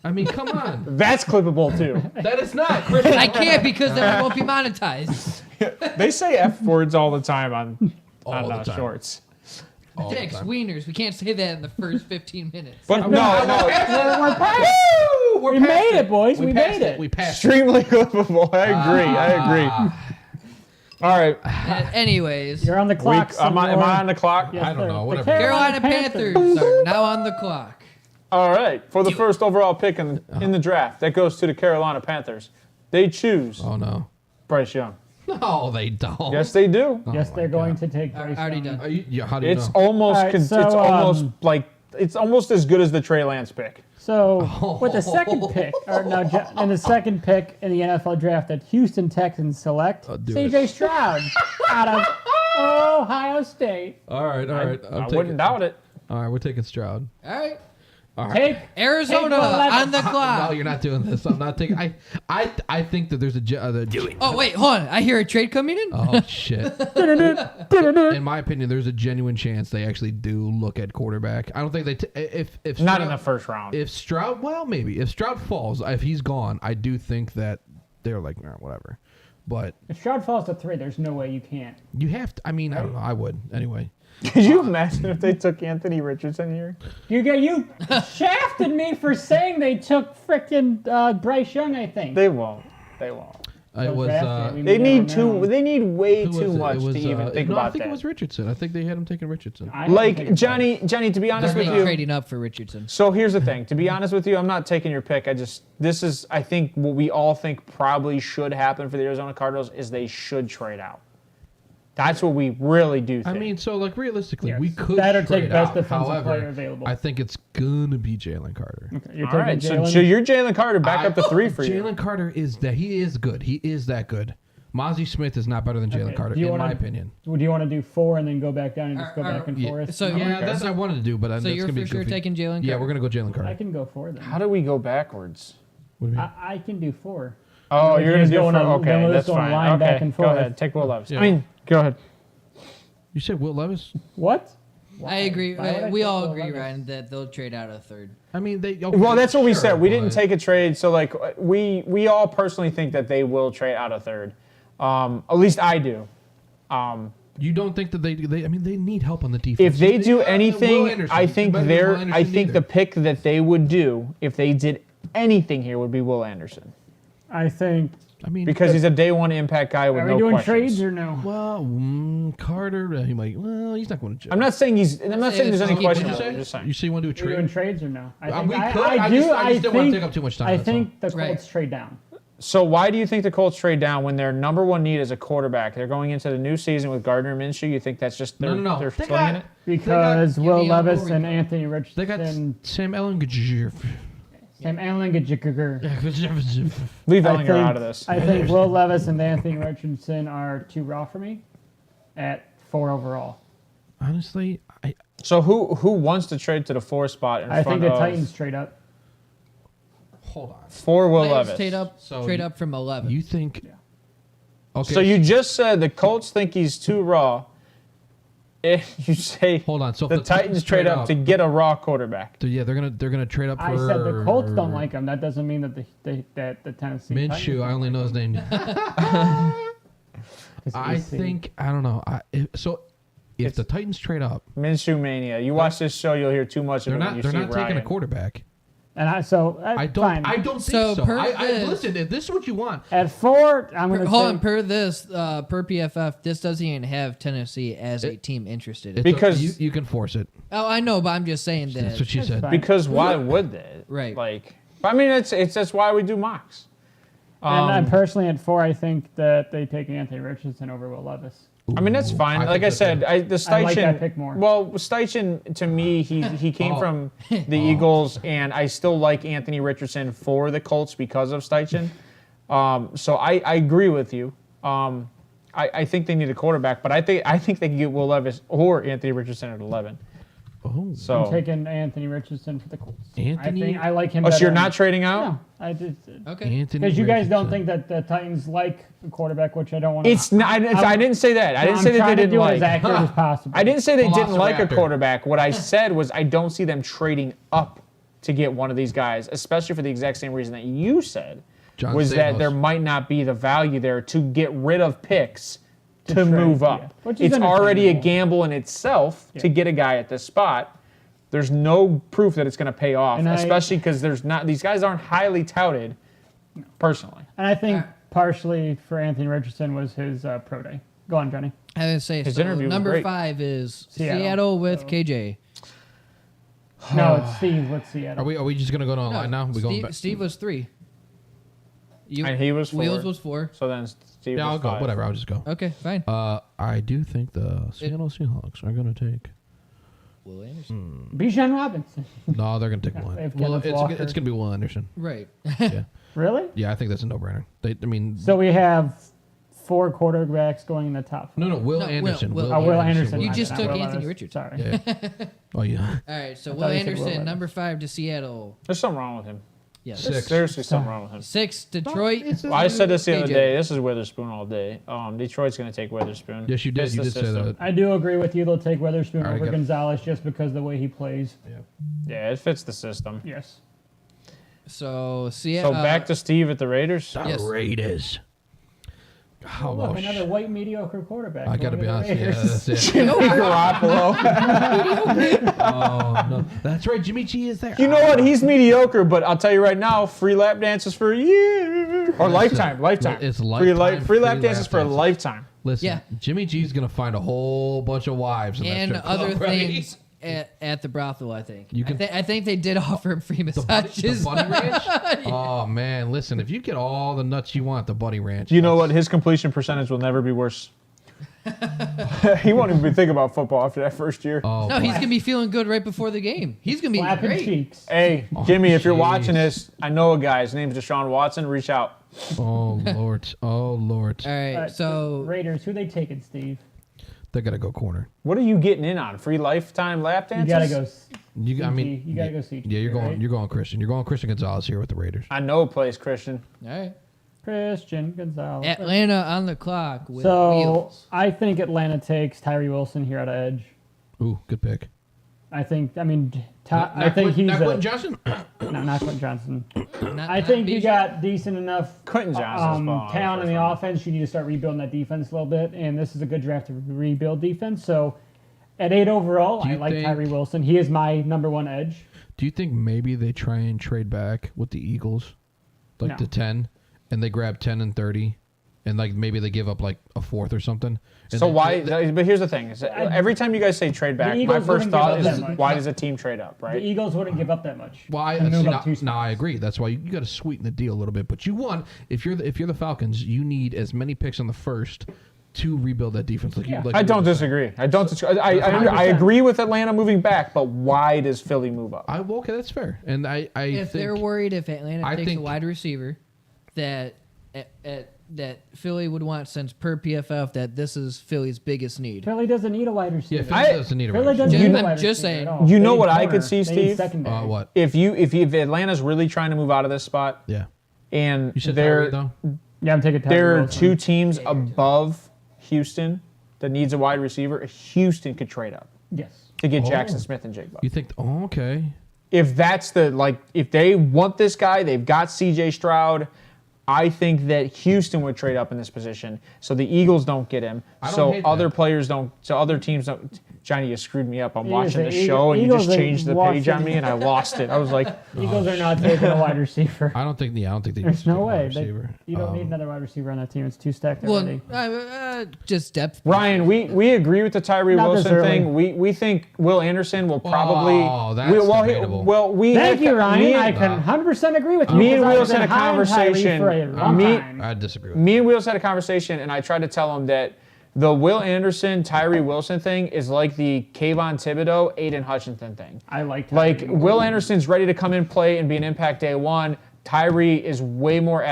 I mean, come on. that's clippable too. That is not, Chris. I can't because then it won't be monetized. They say F words all the time on All the time. shorts. All the Dicks, time. wieners. We can't say that in the first 15 minutes. But no, We're We past made it, boys. We passed made it. We passed it. extremely clippable. I agree. All right. Anyways, You're on the clock. Am I on the clock? Yes, I don't sir. know, The whatever. Carolina Panthers are now on the clock. All right. For the first overall pick in the draft, that goes to the Carolina Panthers. They choose Oh, no. Bryce Young. No, they don't. Yes, they do. Yes, they're going to take Already Bryce Young. done. Are you, how do you It's know? almost All right, it's so, almost like it's almost as good as the Trey Lance pick. So with the second pick, or no, and the second pick in the NFL draft that Houston Texans select, do C.J. Stroud out of Ohio State. All right. I wouldn't doubt it. All right, we're taking Stroud. All right. Take Arizona Take the on the No, clock. you're not doing this. I'm not taking. I think that there's a. Do it. Oh, wait, hold on. I hear a trade coming in. Oh shit. In my opinion, there's a genuine chance they actually do look at quarterback. I don't think they. If Not Stroud, in the first round. If Stroud, well, maybe if Stroud falls, if he's gone, I do think that they're like, whatever. But If Stroud falls to 3, there's no way you can't. you have to. I mean, I don't know. I would anyway. Could you imagine if they took Anthony Richardson here? You shafted me for saying they took frickin' Bryce Young. I think They won't. They won't. It was. They need They need way who too was it? much It was, to even think no, about I think that. it was Richardson. I think they had him taking Richardson. Like Johnny, to be honest They're with you. trading up for Richardson. So here's the thing. To be honest with you, I'm not taking your pick. This is, I think, what we all think probably should happen for the Arizona Cardinals is they should trade out. That's what we really do think. I mean, so like realistically, Yes. we could That or take trade best out. defensive However, player available. I think it's gonna be Jalen Carter. You're all taking right. So Jalen. you're Jalen Carter back up to 3 for you. Jalen Carter is that he is good. He is that good. Mozzie Smith is not better than Jalen Okay. Carter, Do you in wanna- my opinion. Do you want to do 4 and then go back down and just go back and forth? So Yeah, that's what I wanted to do, but So that's you're gonna be for sure goofy. taking Jalen Carter? Yeah, we're gonna go Jalen I Carter. can go 4 then. How do we go backwards? What do you mean? I can do 4. Oh, Then you're we're going to just do going for, on- okay, then we're that's just going fine. line Okay, back and go forth. ahead. Take Will Levis. Yeah. I mean, go ahead. You said Will Levis? What? I agree. Why would I We take all Will agree, Levis? Ryan, that they'll trade out a third. I mean, they. Okay, Well, that's what we sure, said. We didn't but- take a trade, so like we all personally think that they will trade out a third. At least I do. You don't think that they? I mean, they need help on the defense. If they do Will anything, Anderson. I think Better than Will Anderson I think either. the pick that they would do if they did anything here would be Will Anderson. I think. I mean, Because he's a day one impact guy with Are no we doing questions. trades or no? well, Carter, he might. Well, he's not going to. I'm not saying there's any What'd question. you about it, say? I'm just saying. You say you want to do a Are we doing trade? trades or no? I We could. I just didn't want to take up too much time. I that's think the Colts Right. trade down. So why do you think the Colts trade down when their number one need is a quarterback? They're going into the new season with Gardner Minshew. You think that's just all. No. they're They slinging got, it? Because Will Gideon Levis Overton. and Anthony they got Richardson, Sam Ellinger. Sam Ellinger. Leave Ellinger out of this. I think Will Levis and Anthony Richardson are too raw for me at 4 overall. Honestly, So who wants to trade to the 4 spot in I front think the of Titans trade up. hold on. for Will Players Levis? trade up from 11. You think? Okay. So you just said the Colts think he's too raw. If you say hold on. So if the Titans trade up to get a raw quarterback. yeah, they're gonna trade up for. I said the Colts don't like him. That doesn't mean that the Tennessee Minshew. Titans I only know his name. I think I don't know. If the Titans trade up, Minshew mania. You watch this show, you'll hear too much of they're it. not. When you They're see not taking Ryan. a quarterback. And I don't. Fine. I don't So think so. per I this- listen. If this is what you want, At 4, I'm going to Hold say on, per PFF, this doesn't even have Tennessee as a team interested. Because- you can force it. Oh, I know, but I'm just saying That's that. what she said. fine. Because why would they? Right. Like, I mean, it's that's why we do mocks. and I'm personally at 4. I think that they take Anthony Richardson over Will Levis. I mean, that's fine. think Like I that's said, good. the Steichen. I like that pick more. Well, Steichen to me, he came Oh. from the Eagles, and I still like Anthony Richardson for the Colts because of Steichen. So I agree with you. I think they need a quarterback, but I think they can get Will Levis or Anthony Richardson at 11. Oh, So I'm taking Anthony Richardson for the Colts. Anthony- I think I like him. so better you're than- not trading out? No, I just Okay. Anthony. because you guys don't Richardson. think that the Titans like a quarterback, which I don't want. It's not. I didn't say that. I didn't say that they trying to didn't do it like. as accurate as possible. I didn't say they didn't like a Velociraptor. quarterback. What I said was I don't see them trading up to get one of these guys, especially for the exact same reason that you said, John was that Stamos. there might not be the value there to get rid of picks to trade, move yeah. up. Which is It's already a understandable. gamble in itself to get a guy at this spot. There's no proof that it's going to pay off, And especially because these guys aren't highly touted personally. And I think partially for Anthony Richardson was his pro day. Go on, Johnny. I was gonna say His so interview was number great. 5 is Seattle. Seattle with KJ. No, it's Steve with Seattle. Are we just gonna go to online now? We going Steve, back? Steve was 3. You, And he was 4. Wheels was 4. So then Steve Yeah, was I'll go. 5. Whatever. I'll just go. Okay, fine. I do think the Seattle Seahawks are gonna take. Will Anderson. Bijan Robinson. No, they're gonna take They one. have Well, Kenneth Walker. it's gonna be Will Anderson. Right. Yeah, Really? yeah. I think that's a no-brainer. I mean, So we have 4 quarterbacks going in the top. no, Will No, Anderson. Will Oh, Will Anderson. You not just not took Will Anthony Levis. Richardson. Sorry. Yeah. Oh yeah. All right, so I Will thought you said Will Anderson, Levis. number 5 to Seattle. There's something wrong with him. Yes. Six. Seriously, something wrong with him. 6, Detroit. Well, I said this the other KJ. day. This is Witherspoon all day. Detroit's going to take Witherspoon. Yes, you did. Fits You the did say system. that. I do agree with you. They'll take Witherspoon All right, over got it. Gonzalez just because of the way he plays. Yeah, it fits the system. Yes. So So Seattle. back to Steve at the Raiders. The Yes. Raiders. How Look, about another white mediocre quarterback. I gotta going be to the honest. Yeah, Raiders. that's it. Garoppolo. Oh no, that's right. Jimmy G is there. You know what? He's mediocre, but I'll tell you right now, free lap dances for a year or lifetime. Lifetime. It's Free, lifetime, free lap free dances lap for a dances. lifetime. Listen, Yeah. Jimmy G's gonna find a whole bunch of wives in that and strip club, other right? things at the brothel, I think. You can- I think they did offer him free The bunny, massages. the bunny ranch. Oh man, listen, if you get all the nuts you want, the bunny ranch. You know what? His completion percentage will never be worse. He won't even be thinking about football after that first year. Oh, No, he's gonna be feeling good right before the game. He's gonna be Flapping great. cheeks. Hey, Jimmy, if you're jeez. watching this, I know a guy. His name's Deshaun Watson. Reach out. oh lord, oh lord. All right, The so Raiders, who they taking, Steve? They gotta go corner. What are you getting in on? Free lifetime lap You dances? gotta go. You, I mean, you gotta go see. Yeah, you're going. right? You're going Christian. You're going Christian Gonzalez here with the Raiders. I know a place, Christian. all right, Christian Gonzalez. Atlanta on the clock with So Wheels. I think Atlanta takes Tyree Wilson here at edge. Ooh, good pick. I think. I mean, Not Quentin Johnson. no, not Quentin Johnson. Not- I not think you Bijan. got decent enough Quentin Johnson's balling talent in the out offense. You need to start rebuilding that defense a little bit, and this is a good draft to rebuild defense. So at 8 overall, Do I you like think- Tyree Wilson. He is my number 1 edge. Do you think maybe they try and trade back with the Eagles, like No. the 10, and they grab 10 and 30, and like maybe they give up like a fourth or something. And So then- why? But here's the thing: is that every time you guys say trade back, my Eagles first wouldn't give thought up that is much. why does a team trade up, The right? Eagles wouldn't give up that much. Well, and move up two I spots. agree. That's why you got to sweeten the deal a little bit. But you want if you're the Falcons, you need as many picks on the first to rebuild that defense. Like Yeah. like I you don't were just saying. disagree. I don't disagree. I 100%. agree with Atlanta moving back, but why does Philly move up? Well, okay, that's fair. And I If think they're worried if Atlanta I takes a think- wide receiver, that that Philly would want, since per PFF that this is Philly's biggest need. Philly doesn't need a wide receiver. Philly doesn't need a Philly wide doesn't receiver. need a I'm wide just receiver saying. at all. You know They need what I corner. could see, They need Steve? secondary. What? If Atlanta's really trying to move out of this spot, Yeah. and You said they're Tyree, though? Yeah, I'm taking Tyree there are Wilson. two teams above Houston that needs a wide receiver, Houston could trade up Yes. to get Oh. Jackson Smith and Jake Buck. You think? Oh, okay. If that's if they want this guy, they've got C.J. Stroud. I think that Houston would trade up in this position, so the Eagles don't get him, I don't so hate other that. players don't, so other teams don't. Johnny, you screwed me up. I'm Yeah, watching the the show, and you Eagles just are changed the page on watching- me, and I lost it. I was like, Eagles are not taking a wide receiver. I don't think. Yeah, I don't think they. There's just no take a wide way. receiver. You don't need another wide receiver on that team. It's too stacked Well, already. just depth. Ryan, we agree with the Tyree Not this Wilson early. thing. We think Will Anderson will probably. Oh, that's debatable. we Thank had you, me Ryan. I and- can 100% agree with you. Me and because I Will was had a high on Tyree conversation. for a long Me- time. I disagree with. Me and Wills had a conversation, and I tried to tell him that the Will Anderson, Tyree Wilson thing is like the Kayvon Thibodeau, Aiden Hutchinson thing. I like Like, Tyree. Will Anderson's ready to come in, play, and be an impact day one. Tyree is way more,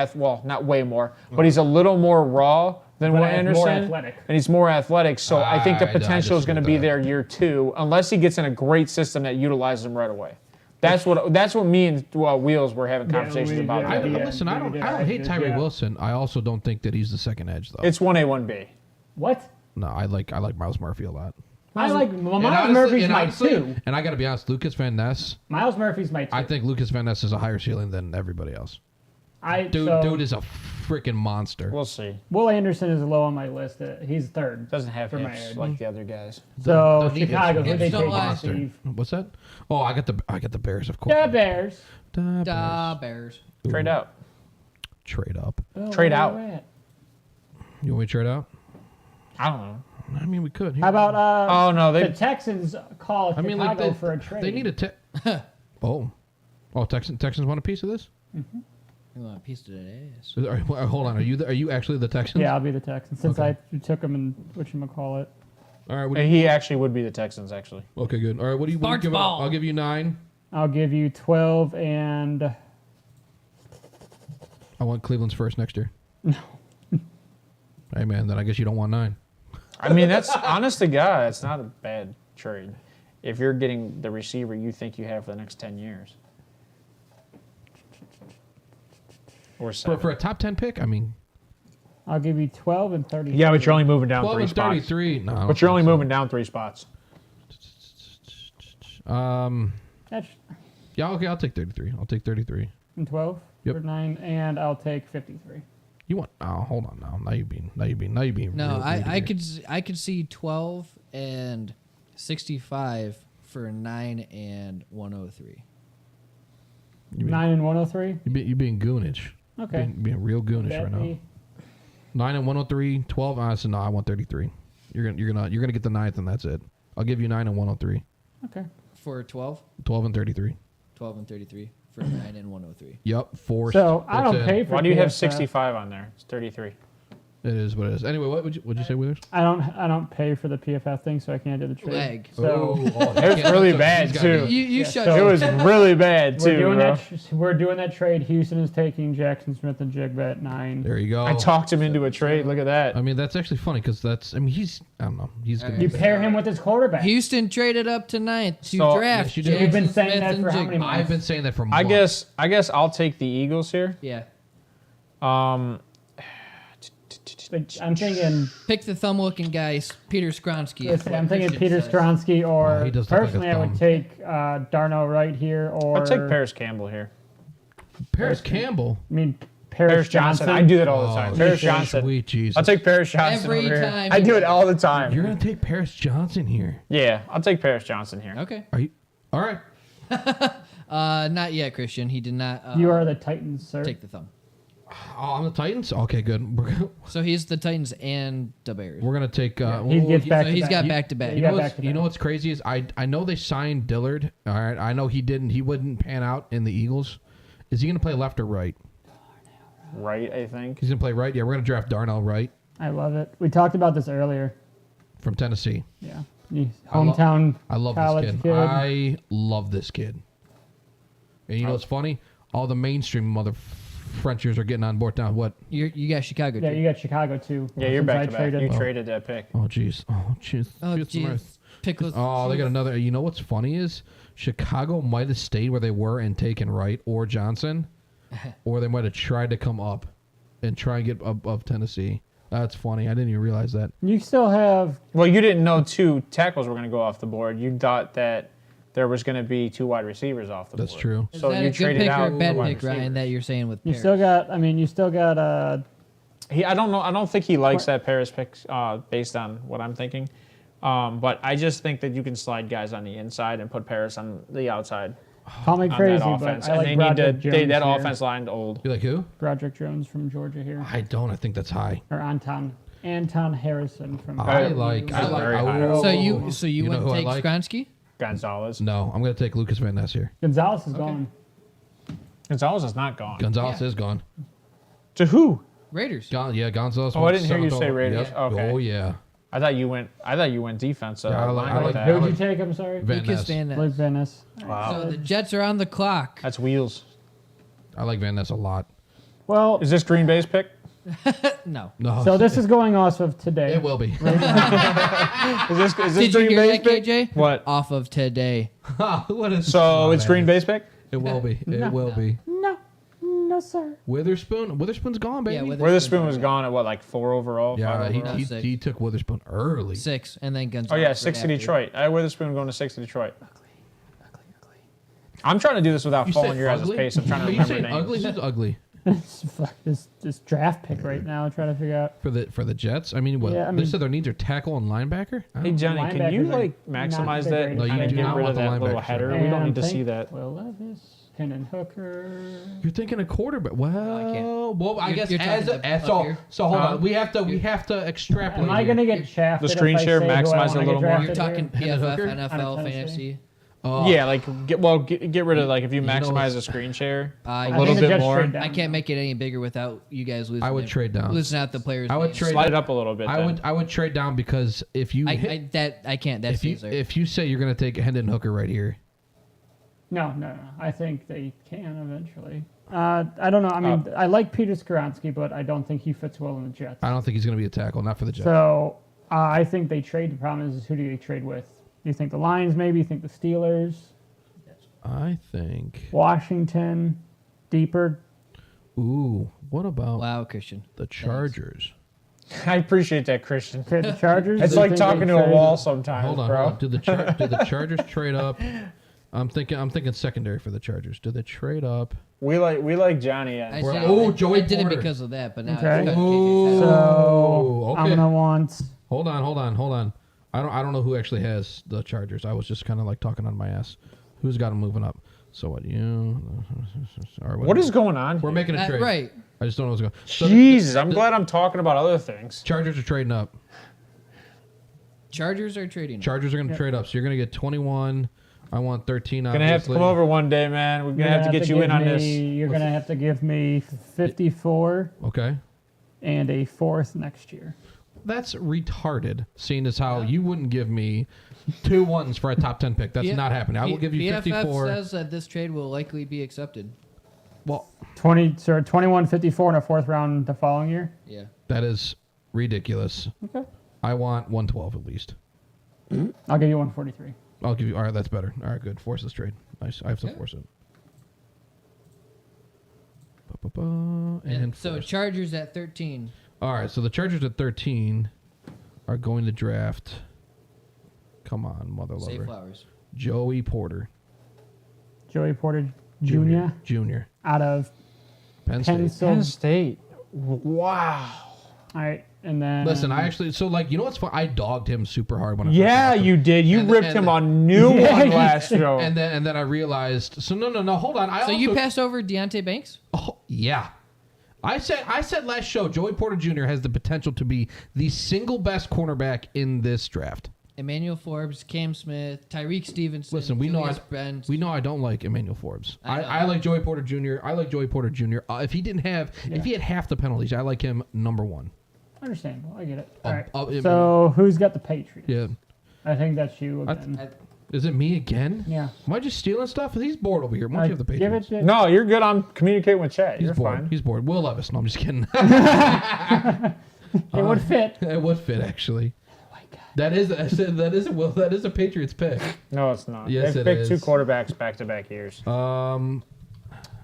not way more, but he's a little more raw than But Will more Anderson. athletic. And he's more athletic, so I think the I potential is disagree going to with be that. there year two, unless he gets in a great system that utilizes him right away. That's what me and Wheels were having conversations about. yeah, I, the other day. listen, I don't hate Tyree Wilson. I also don't think that he's the second edge though. It's 1A, 1B. What? No, I like Miles Murphy a lot. I like Miles honestly- Murphy's and my honestly- two. And I got to be honest, Lucas Van Ness. Miles Murphy's my two. I think Lucas Van Ness is a higher ceiling than everybody else. Dude is a freaking monster. We'll see. Will Anderson is low on my list. He's third. Doesn't have For my hips edge. like the other guys. So Don't need Chicago, hips. who they Hips don't take lie. on, Steve? What's that? Oh, I got the Bears, of course. The Bears. Da Bears. Da Bears. Trade out. Trade up. Oh, Trade where out. we at? You want me to trade out? I don't know. I mean, we could. How about Oh no, the they Texans call I mean, like Chicago for a trade? they need a oh, Texans want a piece of this? You want a piece of that ass? Hold on, are you actually the Texans? Yeah, I'll be the Texans since Okay. I took him and whatchamacallit. All right. What do you, he actually would be the Texans actually. okay, good. All right. What do you Sports give? ball. I'll give you 9. I'll give you 12 and I want Cleveland's first next year. No. Hey man, then I guess you don't want 9. I mean, that's honest to God, it's not a bad trade. If you're getting the receiver you think you have for the next 10 years. Or 7. For a top 10 pick, I mean, I'll give you 12 and 30. Yeah, but you're only moving down 12 3 and spots. 33. No, I don't But you're only think so. moving down 3 spots. That's Yeah, okay, I'll take 33. I'll take 33. and 12 Yep. for 9, and I'll take 53. You want? Oh, hold on now. Now you're being. No, real I greedy I could see 12 and 65 for 9 and 103. here. 9 and 103. You're being goonish. Okay. Being real goonish Bet right now. me. 9 and 103. 12. I said no. I want 33. You're gonna get the 9th and that's it. I'll give you 9 and 103. Okay. For 12? 12 and 33. 12 and 33 for 9 and 103. Yep. 4. So I That's don't it. pay for Why do you have PFF. 65 on there? It's 33. It is what it is. Anyway, what'd you say, Withers? I don't pay for the PFF thing, so I can't do the trade. Leg. So It was really bad, too. You Yeah, shut so- It was really bad, we're too, doing bro. we're doing that trade. Houston is taking Jackson Smith and Jigba at 9. There you go. I talked him into a trade. Look at that. I mean, that's actually funny because he's. I don't know. He's gonna. You pair him with his quarterback. Houston traded up to 9th to So- draft. Yes, you did. Jackson You've been saying Smith that and for how many Jigba. months? I've been saying that for I months. guess I'll take the Eagles here. Yeah. But I'm thinking. Pick the thumb-looking guy, Peter Skronsky. Listen, I'm thinking Christian Peter says. Skronsky, or he does look like a personally, I would thumb. take Darno Wright here, or I'll take Paris Campbell here. Paris Campbell. I mean Paris Johnson. I do that all the time. Oh, Paris Johnson. Sweet Jesus. I'll take Paris Johnson Every over here. time I he do it does. all the time. You're gonna take Paris Johnson here. Yeah, I'll take Paris Johnson here. Okay. Are you? All right. Not yet, Christian. He did not You are the Titans, sir. take the thumb. Oh, on the Titans? Okay, good. So he's the Titans and the Bears. We're going to take... He gets back So to he's back. got back-to-back. Yeah, You got know, back to you know back. what's crazy is I know they signed Dillard. All right, I know he wouldn't pan out in the Eagles. Is he going to play left or right? Right, I think. He's going to play right. Yeah, we're going to draft Darnell Wright I love it. We talked about this earlier. from Tennessee. Yeah. He's I lo- hometown I love college this kid. kid. I love this kid. And you know what's funny? All the mainstream Frenchers are getting on board now. What? You got Chicago. Yeah, too. you got Chicago too. Yeah, you're Since back I to back. traded- You traded that pick. Oh, jeez. Oh, jeez. Oh, Good jeez. Christ. Pickles. Oh, they got another. You know what's funny is Chicago might have stayed where they were and taken Wright or Johnson, or they might have tried to come up and try and get above Tennessee. That's funny. I didn't even realize that. You still have Well, you didn't know 2 tackles were going to go off the board. You thought that there was going to be 2 wide receivers off the board. That's true. Is So that you a good traded pick out or a bad the wide pick, Ryan? receivers. That you're saying with you Paris? still got. I mean, you still got. I don't know. I don't think he likes that Paris pick based on what I'm thinking. But I just think that you can slide guys on the inside and put Paris on the outside Call me on crazy, that but offense. I And like they need Broderick to. Jones That here. offense lined old. You like who? Broderick Jones from Georgia here, I don't. I think that's high. or Anton Harrison from. I like. very high. oh, So you know wouldn't who I take like? Skronsky? Gonzalez. No, I'm going to take Lucas Van Ness here. Gonzalez is gone. Gonzalez is not gone. Gonzalez is gone. To who? Raiders. Yeah, Gonzalez. Oh, I went didn't hear you say seventh Raiders. Yep. Okay. Oh yeah. I thought you went defense. Yeah, I like- line I with like- that. Who would you take? I'm sorry. Van Lucas Ness. Van Ness. Luke Van Ness. Wow. So the Jets are on the clock. That's wheels. I like Van Ness a lot. Well, Is this Green Bay's pick? No. No. so this is going off of today. it will be. Is this Did you Green hear Bay's that, pick? KJ? What? Off of today. What is So it's Green Bay's pick? It will be. It will be. No, sir. Witherspoon's gone, baby. Yeah, Witherspoon was gone at what, like 4 overall? Yeah, 5 he, overall? he, Six. he took Witherspoon early. 6, and then Gonzalez. Oh yeah, right 6 to after. Detroit. I had Witherspoon going to 6 to Detroit. I'm trying to do this without You following say your guys' ugly? pace. I'm trying to Are you remember saying names. ugly? Who's ugly Fuck this draft pick right now. Trying to figure out. for the Jets? I mean, what? Yeah, I they mean- said their needs are tackle and linebacker. I Hey don't- Johnny, can you Linebackers are like not maximize the that and greatest. No, you kind do of not get rid want of the that little linebackers, header? sir. We don't And need to think see that. Will Levis, Hendon Hooker. You're thinking a quarterback. Well, can't. well, I You're- guess you're as talking a, up so here? so hold on. We have to extrapolate. Am I here. going to get shafted? The screen if I share say who I maximize wanna it a get little more? drafted You're talking here? PFF, Hooker? NFL, Out of Tennessee. fantasy. Yeah, like get rid of like if you know maximize what's- the screen share I a I little think the bit Jets more. trade down. I can't make it any bigger without you guys losing. I would it. trade down. Losing out the players. I would names. trade- Slide it up a little bit. then. I would trade down because if you hit, I can't. That if you stays there. if you say you're going to take Hendon Hooker right here, No. I think they can eventually. I don't know. I mean, I like Peter Skoronsky, but I don't think he fits well in the Jets. I don't think he's going to be a tackle. Not for the Jets. So I think they trade. The problem is who do they trade with? Do you think the Lions? Maybe you think the Steelers, I think. Washington, deeper. Ooh, what about wow, Christian. the Chargers? I appreciate that, Christian. Okay, the Chargers. It's do you like think talking they to a trade- wall sometimes, Hold on, bro. hold on. Did the Chargers trade up? I'm thinking secondary for the Chargers. Did they trade up? We like Johnny. I And said- oh, Joey I did it Porter. because of that, but now Okay. I cut Ooh. KJ's So Oh, I'm okay. gonna want. Hold on. I don't know who actually has the Chargers. I was just kind of like talking on my ass. Who's got them moving up? So what you? Or what is going on? We're here? making a trade. Right. I just don't know what's going. So Jesus, I'm glad I'm talking about other things. Chargers are trading up. Chargers are trading. Chargers are going to trade up. So you're going to get 21. I want 13. Gonna have to come over one day, man. We're gonna have to get you in on this. You're gonna have to give me 54 Okay. and a fourth next year. That's retarded, seeing as how you wouldn't give me 2 ones for a top 10 pick. That's not happening. I will give you PFF 54. says that this trade will likely be accepted. Well, 21, 54, and a fourth round the following year. Yeah. that is ridiculous. Okay. I want 112 at least. I'll give you 143. I'll give you. All right, that's better. All right, good. Force this trade. Nice. I have to force it. And So force. Chargers at 13. All right, so the Chargers at 13 are going to draft. Come on, mother Say lover. Flowers. Joey Porter Joey Porter Jr. Junior. out of Penn State. Pennsylvania. State. Wow. All right, and then Listen, I actually you know what's fun? I dogged him super hard when I first Yeah, watched him. you did. You And- ripped and- him a new Yeah, one you last show. And then I realized. So no, hold on. So you passed over Deontay Banks? Oh yeah. I said last show, Joey Porter Jr. has the potential to be the single best cornerback in this draft. Emmanuel Forbes, Cam Smith, Tyreek Stevenson. Listen, we know I don't like Emmanuel Forbes. I like Joey Porter Jr. I like Joey Porter Jr. If he had half the penalties, I like him number one. Understandable. I get it. All right. So who's got the Patriots? Yeah. I think that's you again. Is it me again? Yeah. Am I just stealing stuff? He's bored over here. Why don't you have the Patriots? No, you're good. I'm communicating with Chad. He's You're bored. fine. He's bored. Will Levis. No, I'm just kidding. It would fit. It would fit actually. That is a Patriots pick. No, it's not. Yes, They've picked 2 quarterbacks back-to-back years.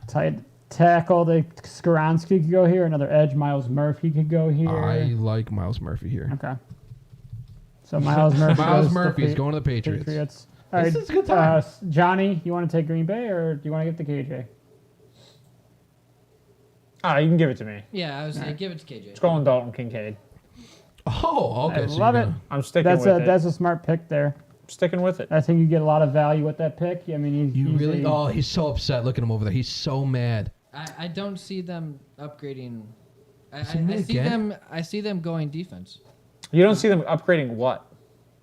Tight tackle, Skoronski could go here. Another edge, Miles Murphy could go here. I like Miles Murphy here. Okay. So Miles Murphy is going to the Patriots. All right. This is a good time. Johnny, you want to take Green Bay or do you want to get the KJ? You can give it to me. Yeah, I was saying give it to KJ. It's going Dalton Kincaid. Oh, okay. I love it. I'm sticking with it. That's a smart pick there. Sticking with it. I think you get a lot of value with that pick. I mean, you really? He's so upset. Look at him over there. He's so mad. I don't see them upgrading. I see them going defense. You don't see them upgrading what?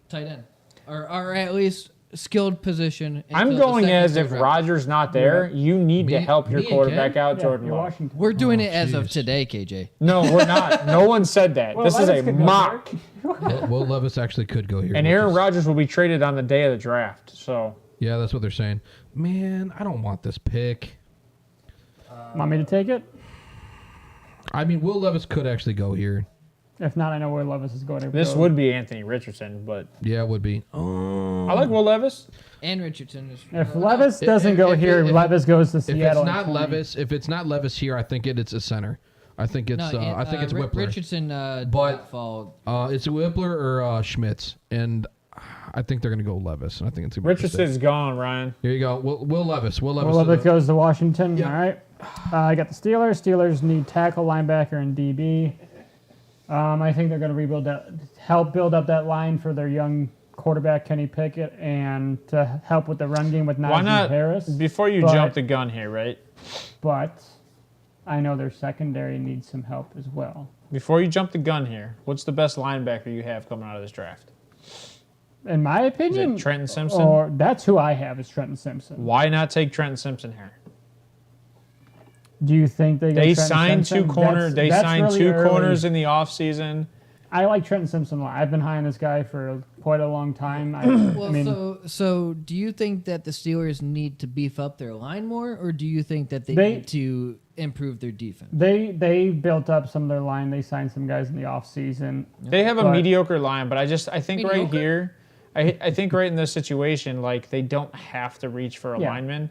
Tight end, or at least skilled position. I'm going as if Rodgers not there, you need to help your quarterback out, Jordan Love. We're doing it as of today, KJ. No, we're not. No one said that. This is a mock. Will Levis actually could go here. And Aaron Rodgers will be traded on the day of the draft. So yeah, that's what they're saying. Man, I don't want this pick. Want me to take it? I mean, Will Levis could actually go here. If not, I know where Levis is going to go. This would be Anthony Richardson, but yeah, it would be. I like Will Levis. And Richardson is. If Levis doesn't go here, Levis goes to Seattle. If it's not Levis here, I think it's a center. I think it's Whippler. Richardson but fall. It's Whippler or Schmitz, and I think they're going to go Levis. And I think it's Richardson's gone, Ryan. Here you go. Will Levis. Will Levis goes to Washington. Yeah. All right. I got the Steelers. Steelers need tackle, linebacker, and DB. I think they're going to help build up that line for their young quarterback Kenny Pickett, and to help with the run game with Najee Harris. Before you jump the gun here, right? But I know their secondary needs some help as well. Before you jump the gun here, what's the best linebacker you have coming out of this draft? In my opinion, is it Trenton Simpson? Or that's who I have is Trenton Simpson. Why not take Trenton Simpson here? Do you think they signed two corners? They signed two corners in the offseason. I like Trenton Simpson a lot. I've been high on this guy for quite a long time. So do you think that the Steelers need to beef up their line more, or do you think that they need to improve their defense? They built up some of their line. They signed some guys in the offseason. They have a mediocre line, but I think mediocre? Right here, I think right in this situation, like they don't have to reach for a lineman.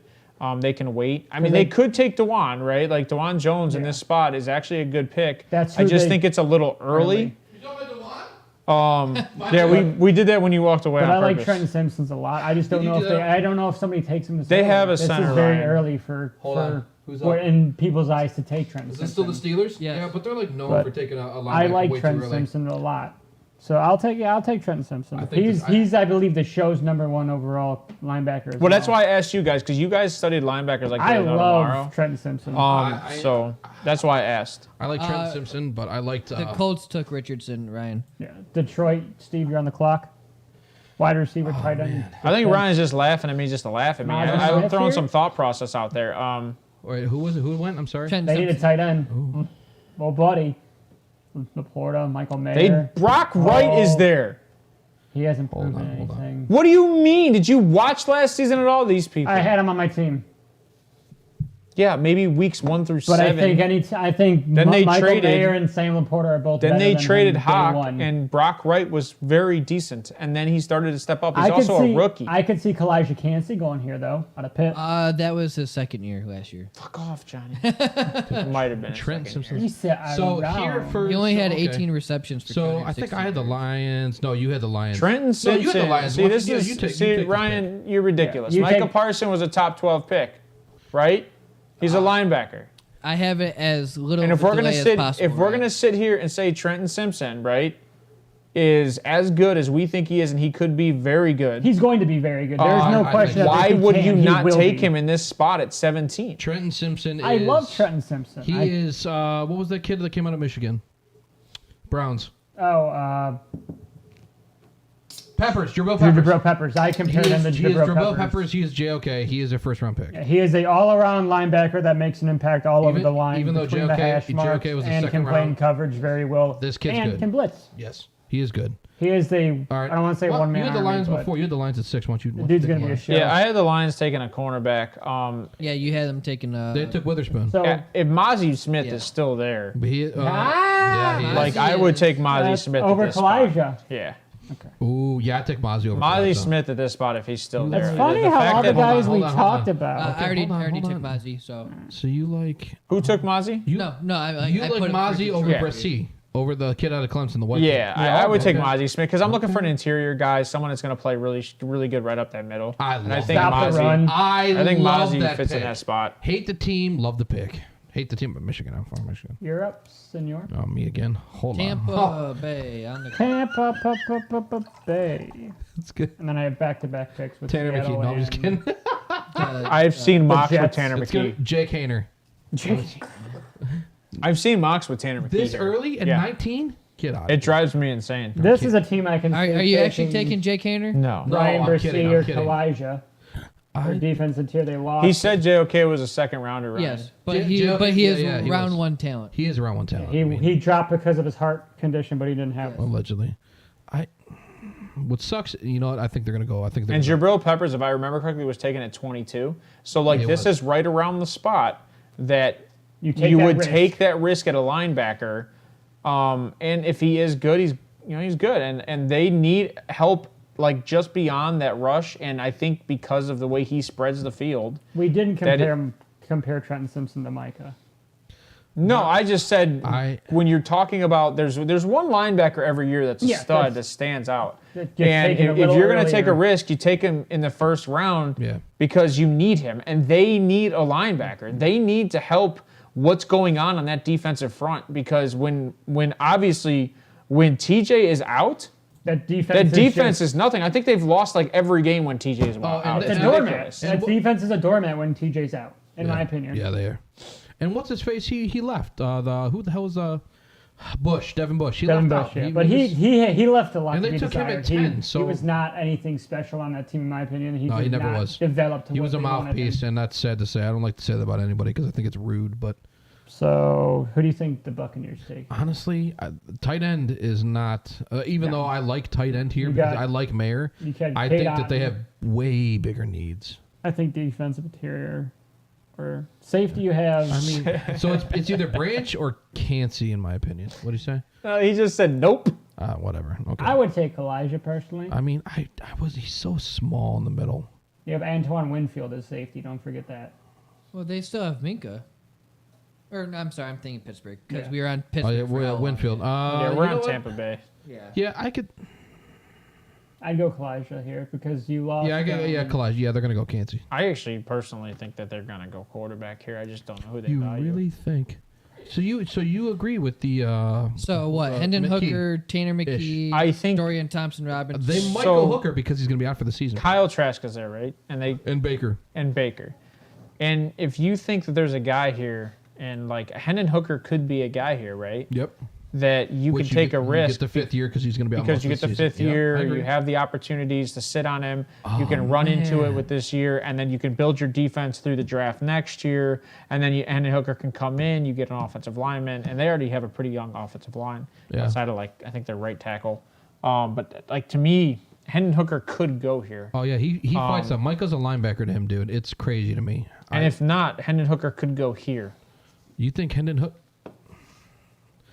They can wait. I mean, they could take DeJuan, right? Like DeJuan Jones in this spot is actually a good pick. I just think it's a little early. You talking about DeJuan? Yeah, we did that when you walked away. But on I like purpose. Trenton Simpson's a lot. I just don't know if somebody takes him. They have a center. This is very line. early for Who's up? in people's eyes to take Trenton. Is this still the Steelers? Yeah, but they're like known for taking a linebacker I like way Trenton too early. Simpson a lot. So I'll take Trenton Simpson. He's I believe the show's #1 overall linebacker. Well, that's why I asked you guys, because you guys studied linebackers like I love tomorrow. Trenton Simpson. So that's why I asked. I like Trenton Simpson, but I liked the Colts took Richardson, Ryan. Yeah, Detroit. Steve, you're on the clock. Wide receiver, tight end. I think Ryan's just laughing at me just to laugh at me. I'm throwing some thought process out there. Wait, who was it? Who went? I'm sorry. They need a tight end. Well, buddy. Laporta, Michael Mayer. Brock Wright is there. He hasn't proven anything. What do you mean? Did you watch last season at all? These people. I had him on my team. Yeah, maybe weeks 1 through 7. But I think then they Michael traded, Mayer and Sam Laporta are both. Then they traded Hawk, one. and Brock Wright was very decent, and then he started to step up. He's also a rookie. I could see Kalijah Cansey going here though, out of Pitt. That was his second year last year. Fuck off, Johnny. It might have been Trent Simpson. He said, he only had 18 receptions. For so I think I had the Lions. No, you had the Lions. Trenton Simpson. No, you had the Lions. See, this is Ryan. You're ridiculous. Yeah, Micah Parsons was a top 12 pick, right? He's a linebacker. I have it as little and if we're gonna as possible. If we're gonna sit here and say Trenton Simpson, right, is as good as we think he is, and he could be very good. He's going to be very good. There's no I question. think that Why if he would can, you he not will take be. him in this spot at 17? Trenton Simpson I is... love Trenton Simpson. He is... what was that kid that came out of Michigan? Browns. Peppers. Jabril Peppers. Jabril Peppers. I compared him to Jabril Peppers. He is JOK. He is a first-round pick. He is a all-around linebacker that makes an impact all over Even- the line, even though between the hash marks, JOK was a and second can play in round. coverage very well. This kid's and good. can blitz. Yes, he is good. He is the. All right. I don't want to say Well, one man. You had the army, Lions but before. You had the Lions at 6. Once you. The dude's gonna be a show. Yeah, I had the Lions taking a cornerback. Yeah, you had them taking. They took Witherspoon. So If Mozzie Smith Yeah. is still there, But he, yeah, he is. like I would take Mozzie that's Smith over at this spot. Kalijah. Yeah, Ooh, yeah, I take Mozzie over. Mozzie Kalijah. Smith at this spot if he's still there. It's funny The how fact all the that- guys hold we on, hold talked on. about. I already hold took on. Mozzie, so So you like Who took Mozzie? you? no. I You I like put him Mozzie first. over Yeah. Brissy, over the kid out of Clemson, the white. Yeah, kid. I would take okay. Mozzie Smith because I'm looking for an interior guy, someone that's going to play really, really good right up that middle. I and I love think Stop the Mozzie. run. I think love Mozzie that fits in pick. that spot. Hate the team, love the pick. Hate the team, but Michigan. I'm from Michigan. You're up, senor. Oh, me again. Hold Tampa on. Bay on the. Tampa Bay. That's good. And then I have back-to-back picks with Tanner Seattle McKee. No, I'm just and- kidding. I've seen mocks with Jets. Tanner It's good. McKee. Jake Hayner. I've seen mocks with Tanner McKee. This here. early at Yeah. 19? Get out. It drives me insane. This is a team I can. Are see you actually taking Jake Hayner? No. No, Ryan I'm Brissy kidding, I'm or kidding. Kalijah? Their defensive tier they lost. He said JOK was a second rounder, right? Yes, but J- he J- but he yeah, is yeah, he round was. one talent. He is around 110. he dropped because of his heart condition, but he didn't have it. Allegedly. What sucks, you know what? I think they're going to go. I think they're And gonna Jabril Peppers, if I remember correctly, was taken at 22. So, like, It this was. is right around the spot that You take you that would risk. take that risk at a linebacker. And if he is good, he's good. And they need help, like, just beyond that rush. And I think because of the way he spreads the field. We didn't That compare Trenton Simpson to Micah. No, I just said I- when you're talking about there's one linebacker every year that's a Yeah, stud that's- that stands out. that gets And taken a if little you're going to take a earlier. risk, you take him in the first round Yeah. because you need him, and they need a linebacker. They need to help what's going on that defensive front because when TJ is out, That defense. that is defense just, is nothing. I think they've lost like every game when TJ is and out. the- It's It's a doormat. ridiculous. That defense is a doormat when TJ's out, in my opinion. Yeah, they are. And what's his face? He left. Who the hell was Bush? Devin Bush. He Devin left Bush, out. yeah. But he left a lot And to they be took him desired. at 10, so- he was not anything special on that team, in my opinion. No, he did never not was. develop to He what was a they wanted mouthpiece, him. and that's sad to say. I don't like to say that about anybody because I think it's rude. But So, who do you think the Buccaneers take? honestly, tight end is not. Even though I like tight end here You because got- I like Mayer, you can I hate think on that they him. have way bigger needs. I think defensive interior or safety you have. I mean, so it's either Branch or Cansey, in my opinion. What do you say? He just said nope. Whatever. Okay. I would take Elijah personally. I mean, he's so small in the middle. You have Antoine Winfield as safety. Don't forget that. Well, they still have Minka. Or no, I'm sorry, I'm thinking Pittsburgh because Yeah. we were on Oh Pittsburgh. yeah, for we're how at long? Winfield. Yeah, You we're know on what? Tampa Bay. Yeah. Yeah, I could. I'd go Kalijah here because you lost. Yeah, Collage. Yeah, they're gonna go Cansey. I actually personally think that they're going to go quarterback here. I just don't know who they You value. really think? So you agree with the? So what? Hendon McKee. Hooker, Tanner McKee, I think- Dorian Thompson Robinson. They might So- go Hooker because he's gonna be out for the season. Kyle Trask is there, right? And Baker. And Baker. And if you think that there's a guy here, and like Hendon Hooker could be a guy here, right? Yep. That you Which could take a you risk get the fifth year because he's gonna be out because most you of get the season. fifth Yep, I year, agree. you have the opportunities to sit on him. You Oh, can run into it man. with this year, and then you can build your defense through the draft next year. And then Hendon Hooker can come in, you get an offensive lineman, and they already have a pretty young offensive line Yeah. outside of like I think their right tackle. But like to me, Hendon Hooker could go here. Oh yeah, he fights up. Micah's a linebacker to him, dude. It's crazy to me. And if not, Hendon Hooker could go here. You think Hendon Hook?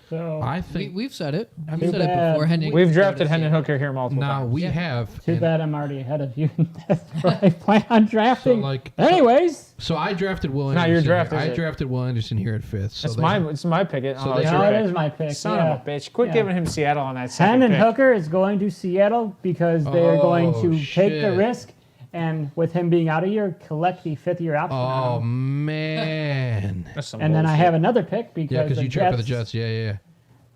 So I think we've said it. I We've mean, said it bad. before. Hendon We've could go drafted to Hendon Seattle. Hooker here multiple now times. we Yeah. have. too and- bad I'm already ahead of you. That's what I plan on drafting. like- Anyways, So I drafted Will Not Anderson. your draft, here. is I it? drafted Will Anderson here at fifth. So It's they- my pick. It. So Oh, they- it's no, your it pick. is my pick. Son yeah. of a bitch. Quit Yeah. giving him Seattle on that second Hendon pick. Hooker is going to Seattle because they are going Oh, to take the shit. risk, and with him being out a year, collect the fifth-year option. on Oh him. man. That's some And then I bullshit. have another pick because Yeah, because the you traded for the Jets Jets. Yeah.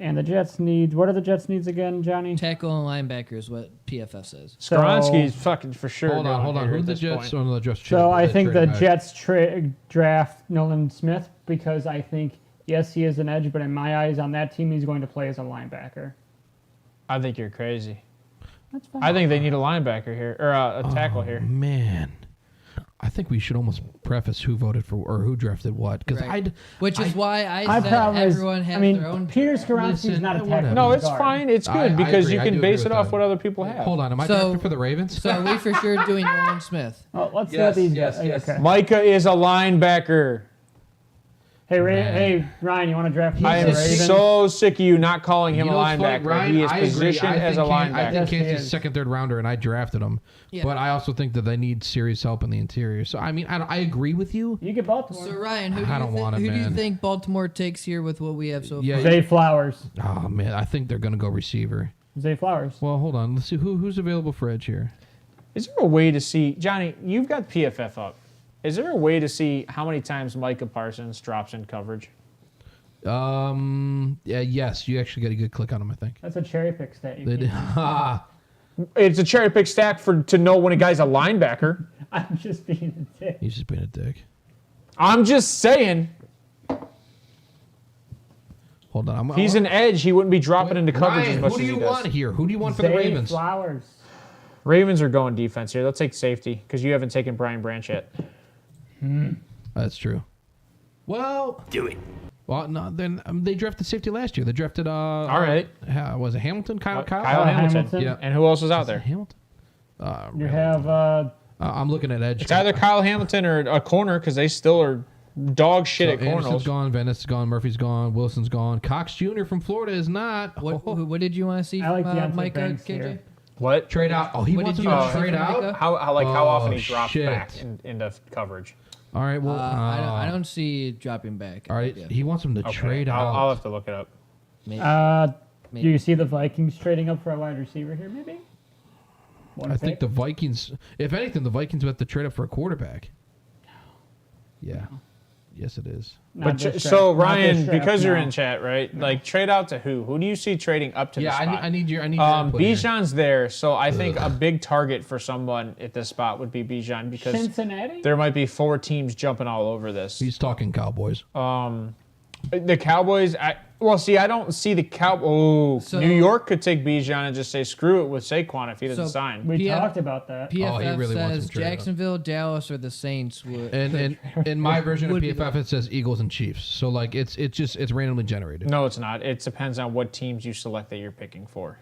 And the Jets need. What are the Jets needs again, Johnny? Tackle and linebacker is what PFF says. Skronsky's fucking for sure. Hold on. going here Who at the this Jets? point. Oh, no, the Jets. So I think the traded back. Jets draft Nolan Smith because I think, yes, he is an edge, but in my eyes on that team, he's going to play as a linebacker. I think you're crazy. That's fine. I think they need a linebacker here or a tackle here. Man, I think we should almost preface who voted for or who drafted what because Right. Which is why I My said problem is, everyone has I mean, their own. Peter Skoronsky's Listen, not a whatever. tackle. No, it's guard. fine. It's good I because agree. you I can do base agree it with off that. what other people have. Hold on, am I So- drafting for the Ravens? So are we for sure doing Nolan Smith? Oh, let's see Yes, what these yes, guys. yes. Okay. Micah is a linebacker. Hey, Ryan, you want to draft? I am the Ravens? so sick of you not calling him You a know what's funny, linebacker. Ryan? He is I agree. positioned I as a think I linebacker. think Yes, he Kansas is. second, third rounder, and I drafted him. Yeah. But I also think that they need serious help in the interior. So I mean, I agree with you. You get Baltimore. So Ryan, who I don't want it, who do you man. think Baltimore takes here with what we have so Yeah, far? Zay Flowers. Oh man, I think they're gonna go receiver. Zay Flowers. Well, hold on. Let's see who's available for edge here. Is there a way to see, Johnny, you've got PFF up. Is there a way to see how many times Micah Parsons drops in coverage? Yeah, yes, you actually got a good click on him. I think That's a cherry pick stat. You they did. can't- It's a cherry pick stack to know when a guy's a linebacker. I'm just being a dick. He's just being a dick. I'm just saying, Hold on. if he's an edge, he wouldn't be dropping into coverage Ryan, as much who do as you he does. want here? Who do you want for the Zay Ravens? Flowers. Ravens are going defense here. They'll take safety because you haven't taken Brian Branch yet. That's true. Well, do it. Well, no, then they drafted safety last year. They drafted. All right. Was it Hamilton? Kyle. Kyle Hamilton. Hamilton. Yeah. And who else is out Is it there? Hamilton. You have I'm looking at edge. It's either Kyle Hamilton or a corner because they still are dog shit at Anderson's corners. gone. Venice is gone. Murphy's gone. Wilson's gone. Cox Jr. from Florida is not. What did you want to see I like from Deontay Micah, Banks KJ? here. What? Trade out. Oh, he What wants did him you to want trade from out. Micah? How often he Oh, drops shit. back into coverage? All right. Well, I don't see dropping back. All right. Yeah. He wants him to Okay, trade out. I'll have to look it up. Maybe. Do you see the Vikings trading up for a wide receiver here? Maybe. One I think pick? the Vikings. If anything, the Vikings would have to trade up for a quarterback. Yeah. Yes, it is. Not But this so draft. Not Ryan, this draft, because you're no. in chat, right? Like trade out to who? Who do you see trading up to Yeah, the spot? I need your input here. Bijan's there, so I think a big target for someone at this spot would be Bijan because Cincinnati. there might be 4 teams jumping all over this. He's talking Cowboys. The Cowboys, I don't see the So- New York could take Bijan and just say screw it with Saquon if he doesn't So- sign. We PF talked about that. PFF he really wants him says traded up. Jacksonville, Dallas, or the Saints would. And in my version of Would be PFF, it says Eagles and Chiefs. So like it's randomly generated. No, it's not. It depends on what teams you select that you're picking for.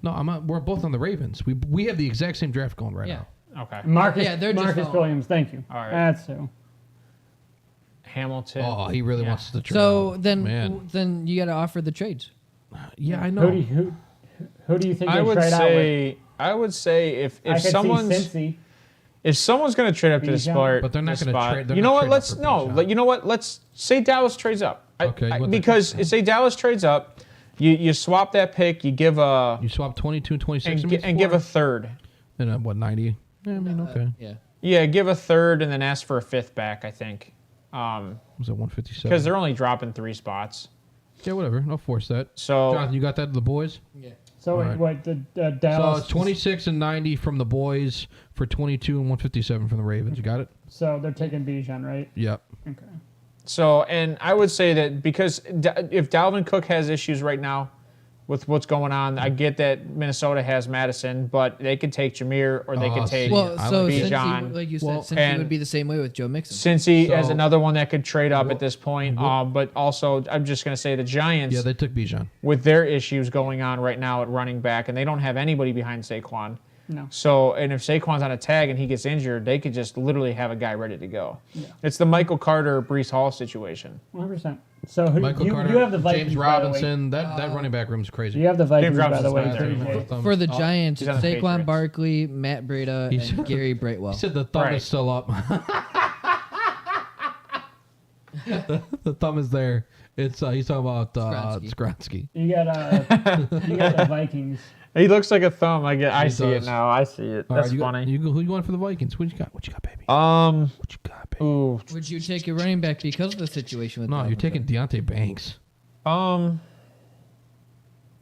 No, we're both on the Ravens. We have the exact same draft going right Yeah. now. Okay. Marcus, Yeah, they're just Marcus following. Williams. Thank you. All right. That's who. Hamilton. Oh, he really Yeah. wants to trade. So out. then, man, then you got to offer the trades. yeah, I Who know. do you think I they would trade out with? I would say if I could see someone's Cincy. if someone's going to trade up to the Bijan. spot, But they're not the gonna spot- trade- they're You not know what? trading Let's up for no. Bijan. You know what? Let's say Dallas trades up. Okay, you want the- because say Dallas trades up, you swap that pick, you give a You swap 22 and 26 and give a third. and what 90? Yeah, I mean, okay. Yeah. Yeah, give a third and then ask for a 5th back. I think Was it 157? because they're only dropping 3 spots. Yeah, whatever. I'll force that. So Jonathan, you got that? The boys. Yeah. So All right. what? The So Dallas. it's 26 and 90 from the boys for 22 and 157 from the Ravens. You got it? So they're taking Bijan, right? Yep. Okay. So, and I would say that because if Dalvin Cook has issues right now with what's going on, I get that Minnesota has Madison, but they could take Jameer or they Oh, could take see, Well, I so like Bijan. Cincy, like you said, Well, Cincy and would be the same way with Joe Mixon. Cincy as So- another one that could trade up Well- at this point. But also, I'm just going to say the Giants, Yeah, they took Bijan. with their issues going on right now at running back, and they don't have anybody behind Saquon. No. So, and if Saquon's on a tag and he gets injured, they could just literally have a guy ready to go. It's the Michael Carter, Brees Hall situation. 100%. So who, Michael you, Carter, you have the Vikings, James by the way. Robinson. That running back room's crazy. You have the Vikings, by the Robinson's way. not there too, anymore. Jay. For the Giants, he's on the Saquon Patriots. Barkley, Matt Breida, He said and Gary Brightwell. He said the thumb Right. is still up. the thumb is there. It's he's talking about Skronsky. Skronsky. You got the Vikings. He looks like a thumb. I He see it does. now. I see it. All That's right, you got- funny. who you want for the Vikings? What you got? What you got, baby? What you got, baby? Ooh. Would you take a running back because of the situation with No, Dalvin you're Cook? taking Deontay Banks.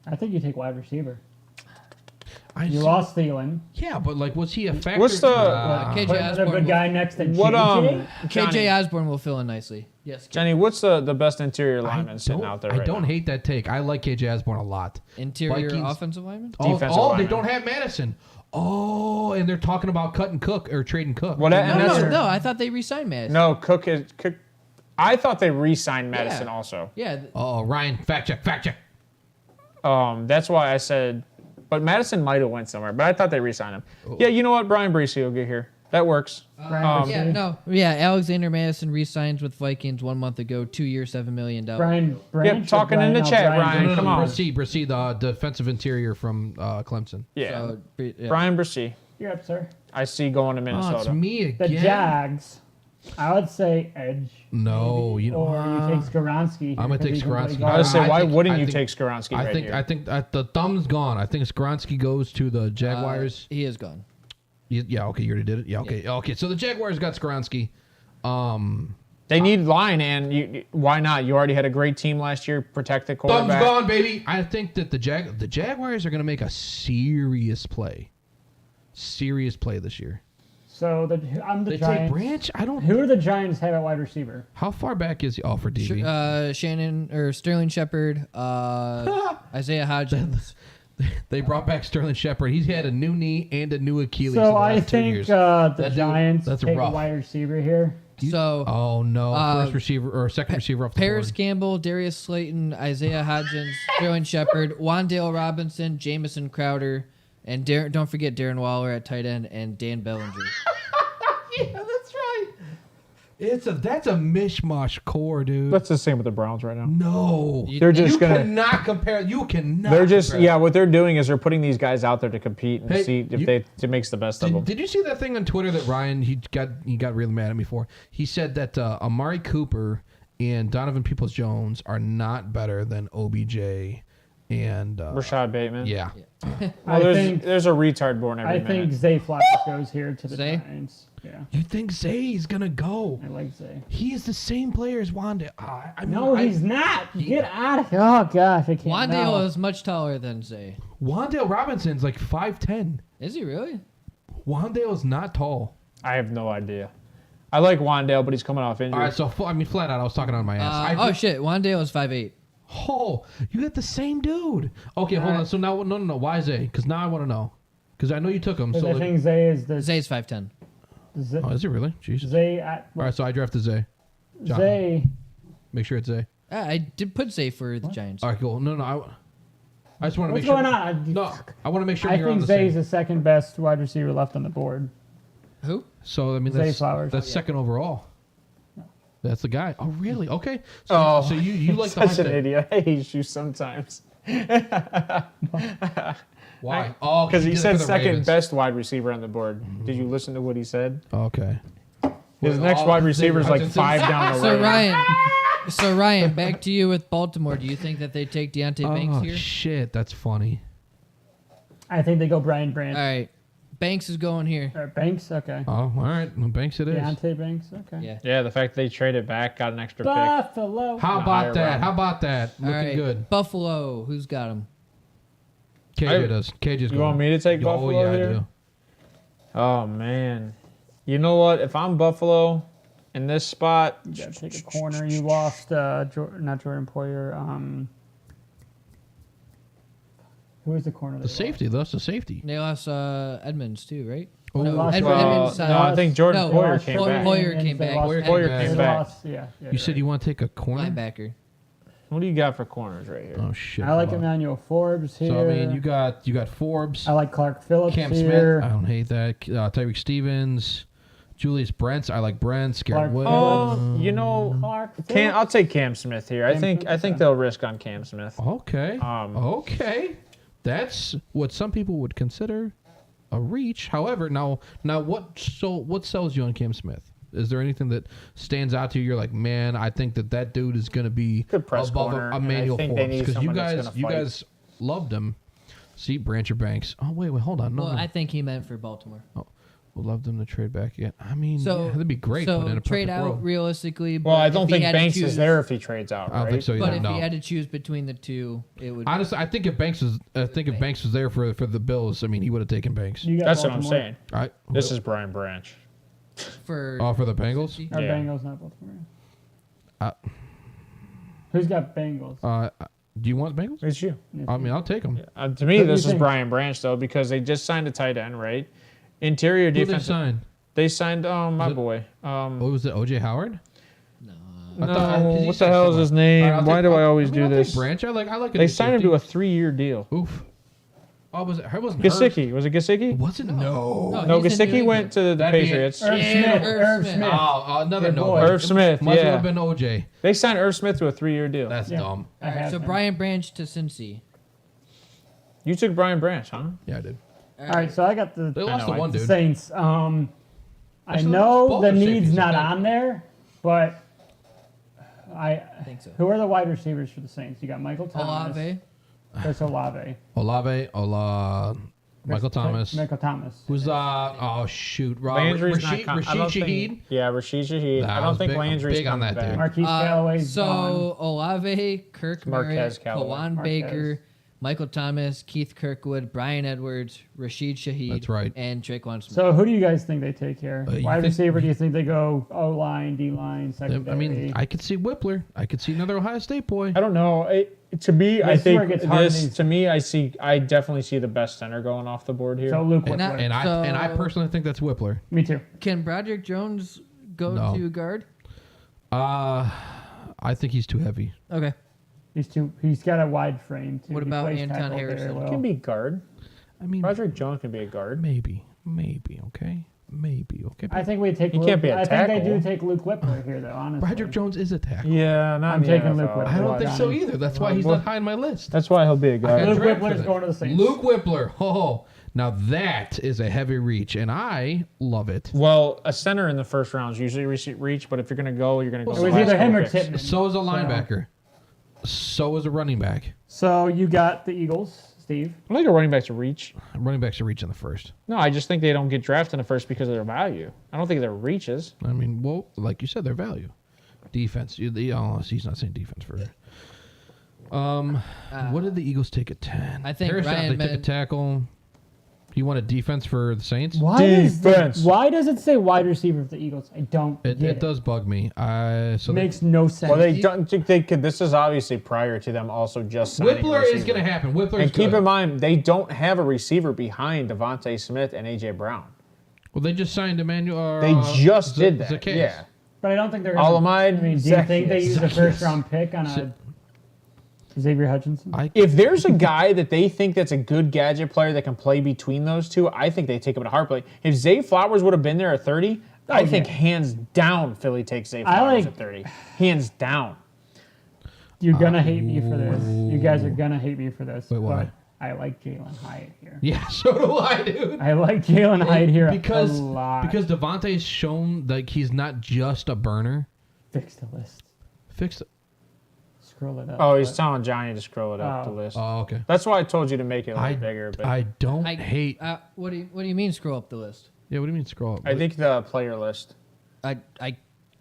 I think you take wide receiver. You lost Thielen. Yeah, but like, was he a factor? What's the- KJ Put another Osborne good guy next to What JJ. Johnny, KJ Osborne will fill in nicely. Yes. Johnny, what's the best interior lineman sitting out there? I right don't now? hate that take. I like KJ Osborne a lot. Interior Vikings. offensive lineman. Defensive They lineman. don't have Madison. Oh, and they're talking about cutting Cook or trading Cook. What? And that's, No, I thought they re-signed Madison. no, Cook. I thought they re-signed Madison also. Yeah. Oh, Ryan, fact check. That's why I said, but Madison might have went somewhere. But I thought they re-signed him. Yeah, you know what? Brian Breesy will get here. That works. Alexander Madison re-signs with Vikings 1 month ago, 2 years, $7 million. Brian Branch. Yep, talking in the chat, Ryan. Come on. Brissy, the defensive interior from Clemson. Yeah, So, Brian Breesy. You're up, sir. I see going to Oh, Minnesota. it's me The again. Jags. I would say edge. No, maybe, you know. or you take Skoronski. I'm gonna take Skoronski. I would say, I why think- wouldn't I you think- take Skoronski right here? I think the thumb's gone. I think Skoronski goes to the Jaguars. He is gone. Yeah, okay, you already did it. Yeah, okay. So the Jaguars got Skoronski. They need line, and why not? You already had a great team last year. Protect the Thumb's quarterback. gone, baby. I think that the Jaguars are going to make a serious play this year. So I'm the They Giants. take Branch. I don't. Who do the Giants have at wide receiver? How far back is he? Oh, for DB. Sterling Shepard, Isaiah Hodgins. They brought back Sterling Shepard. He's had a new knee and a new Achilles. in So the I last 2 years. think the That dude- Giants that's take rough. a wide receiver here. Oh no! First receiver or second receiver off the Paris board. Campbell, Darius Slayton, Isaiah Hodgins, Sterling Shepard, Wandale Robinson, Jamison Crowder, and don't forget Darren Waller at tight end and Dan Bellinger. Yeah, that's right. That's a mishmash core, dude. That's the same with the Browns right now. No, They're just you gonna. cannot compare. You cannot. They're just compare. What they're doing is they're putting these guys out there to compete and Hey, see if it makes the best of them. Did you see that thing on Twitter that Ryan he got really mad at me for? He said that Amari Cooper and Donovan Peoples-Jones are not better than OBJ and Rashad Bateman. yeah. Well, there's a retard born every I minute. think Zay Flowers goes here to the Zay? Giants. Yeah, You think Zay's gonna go? I like Zay. He is the same player as Wanda. No, he's not. Get out of here. Oh, gosh. I can't. Wandale no. is much taller than Zay. Wandale Robinson's like 5'10". Is he really? Wandale is not tall. I have no idea. I like Wandale, but he's coming off injury. All right, so flat out, I was talking on my ass. Shit, Wandale is 5'8". Oh, you got the same dude. Okay, hold on. So now, no. Why Zay? Because now I want to know. Because I know you took him. Because So I think Zay is the Zay's 5'10". Zay. oh, is he really? Jesus. Zay All right, so I drafted Zay. John. Zay. Make sure it's Zay. I did put Zay for the Giants. All right, cool. No. I just want to make What's sure. going on? No, I want to make sure I you're on think the Zay's same. the second best wide receiver left on the board. Who? So I mean, Zay that's Flowers. that's second overall. That's the guy. Oh, really? Okay. So, Oh, so you like the such hype an then. idiot. I hate you sometimes. Why? Oh, Because he did it said for the second Ravens. best wide receiver on the board. Did you listen to what he said? Okay. His Wait, next all- wide receiver is like Hutchinson? 5 down the So road. Ryan, back to you with Baltimore. Do you think that they take Deontay Banks Oh here? shit, that's funny. I think they go Brian Branch. All right, Banks is going here. Or Banks? Okay. Oh, all right. Well, Banks it is. Deontay Banks? Okay. Yeah. Yeah, the fact they traded back, got an extra pick. Buffalo. How higher about that? round. How about that? All Looking right, good. Buffalo. Who's got him? KJ does. KJ's You want me to take Oh, Buffalo yeah, here? I do. Oh, man. You know what? If I'm Buffalo in this spot, You got to take a corner. You lost, not Jordan Poyer. Who is the corner? The safety. That's the safety. They lost Edmonds too, right? Oh, no, lost Edmonds. no, I think Jordan no, Poyer came back. Poyer came back. Poyer came back. Yeah. You said you want to take a corner? Linebacker. What do you got for corners right here? Oh shit. I like Hold on. Emmanuel Forbes here. So I mean, you got Forbes, I like Clark Phillips Cam here. Smith. I don't hate that. Tyreek Stevens, Julius Brents. I like Brents. Garrett Clark Williams. Oh, you know, Clark I'll take Cam Smith here. I Cam think Smith, they'll risk on Cam Smith. Okay. Okay. That's what some people would consider a reach. However, now what sells you on Cam Smith? Is there anything that stands out to you? You're like, man, I think that dude is going to be Good press above corner, and I Emmanuel think they Forbes need because you someone that's gonna you fight. guys loved him. See, Branch or Banks. Oh wait, hold on. No, Well, no. I think he meant for Baltimore. Would love them to trade back again. I mean, So yeah, that'd be great. So but in a trade perfect out world. realistically. Well, but I if don't he think had to Banks is choose- there if he trades out, I don't right? think so either. But if no. he had to choose between the two, it would. Honestly, I think if Banks was there for the Bills, I mean, he would have taken Banks. You got That's what I'm Baltimore. saying. All right. This is Brian Branch. for for the Bengals. Or Yeah. Bengals, not Baltimore. Uh, Who's got Bengals? Do you want Bengals? It's you. I mean, I'll take them. To me, Who do this you is think? Brian Branch though because they just signed a tight end, right? Interior Who they defense. sign? They signed my Was it- boy. What was it? OJ Howard? No. I thought- 'cause he what the signed hell is someone. his name? All right, I'll Why take- do I I'll- always mean, do I'll take this? Branch. I like. They signed him to a 3-year deal. Oof. Oh, was it? It wasn't Gesicki. Was it Gesicki? Was it? No. No, he's in New Gesicki went England. to the That'd be Patriots. Irv Yeah. Smith. Irv Irv Smith. Smith. Oh, another Good no. boy. Irv Smith, Must yeah. have been OJ. They signed Irv Smith to a 3-year deal. That's Yeah. dumb. I All right, have so him. Brian Branch to Cincy. You took Brian Branch, huh? Yeah, I did. All right, so I got They the lost know, the one the dude. Saints. I Actually, know both the their need's safeties are not bad. on there, but I think so. who are the wide receivers for the Saints? You got Michael Thomas. Olave. Chris Olave. Michael Thomas. Michael Thomas. Who's oh shoot, Landry's not. Rashid I don't Shaheed. think. Yeah, Rashid Shaheed. Nah, I I don't was think big- Landry's big on coming that dude. back. Marquise Callaway's gone. So Olave, Kirk Marquez Merritt, Callaway. Kawan Marquez. Baker, Michael Thomas, Keith Kirkwood, Brian Edwards, Rashid Shaheed. That's right. And Traquan Smith. So who do you guys think they take here? You Wide think- receiver? Do you think they go O line, D line, secondary? I mean, I could see Whippler. I could see another Ohio State boy. I don't know. To me, I This is where think it gets hard in this. these- To me, I definitely see the best center going off the board here. so Luke And, Whippler. and I So- personally think that's Whippler. Me too. Can Broderick Jones go No. to guard? I think he's too heavy. Okay. He's got a wide frame too. What He about plays Anton tackle very Harrison? well. Can be guard. I mean, Broderick Jones can be a guard. maybe, okay, okay. I think we take. He Luke, can't be a I think they tackle. do take Luke Whippler here, though. Honestly, Broderick Jones is a tackle. Yeah, not I'm in the taking Luke NFL. Whippler. I don't think so Johnny. either. That's why he's Well, not high on my list. That's why he'll be a I guard. got Luke drafted Whippler's for that. going to the Saints. Luke Whippler. Oh, now that is a heavy reach, and I love it. Well, a center in the first round is usually reach, but if you're going to go, you're going to go. It the was last either him couple or picks. Tippmann. So is a linebacker. So is a running back. So you got the Eagles, Steve. I like a running back to reach. Running backs are reach in the first. No, I just think they don't get drafted in the first because of their value. I don't think they're reaches. I mean, well, like you said, their value. Defense. He's not saying defense for. What did the Eagles take at 10? I think Harrison, Ryan they took a meant- tackle. He wanted defense for the Saints. Defense. Why does it say wide receiver for the Eagles? I don't It, get it does bug me. So Makes no sense. Well, they don't think they could. This is obviously prior to them also just signing a Whippler is receiver. going to happen. Whippler And is keep good. in mind, they don't have a receiver behind Devontae Smith and A.J. Brown. Well, they just signed Emmanuel. They just did that. Zacchaeus. Yeah. But I don't think they're. Alamide, I mean, do you think they use a Zacchaeus. first round pick on a Xavier Hutchinson? If there's a guy that they think that's a good gadget player that can play between those two, I think they take him at a heartbeat. If Zay Flowers would have been there at 30, I think hands down Philly takes Zay Flowers at 30. Hands down. You're gonna hate me for this. You guys are gonna hate me for this. Wait, why? But I like Jalen Hyatt here. Yeah, so do I, dude. I like Jalen Hyatt here because a lot. because Devontae's shown like he's not just a burner. Fix the list. Fixed it. Scroll it up. Oh, he's telling Johnny to scroll it up the list. Oh, okay. That's why I told you to make it a little bigger. But I don't I hate. What do you mean? Scroll up the list. Yeah, what do you mean scroll up? I think the player list. I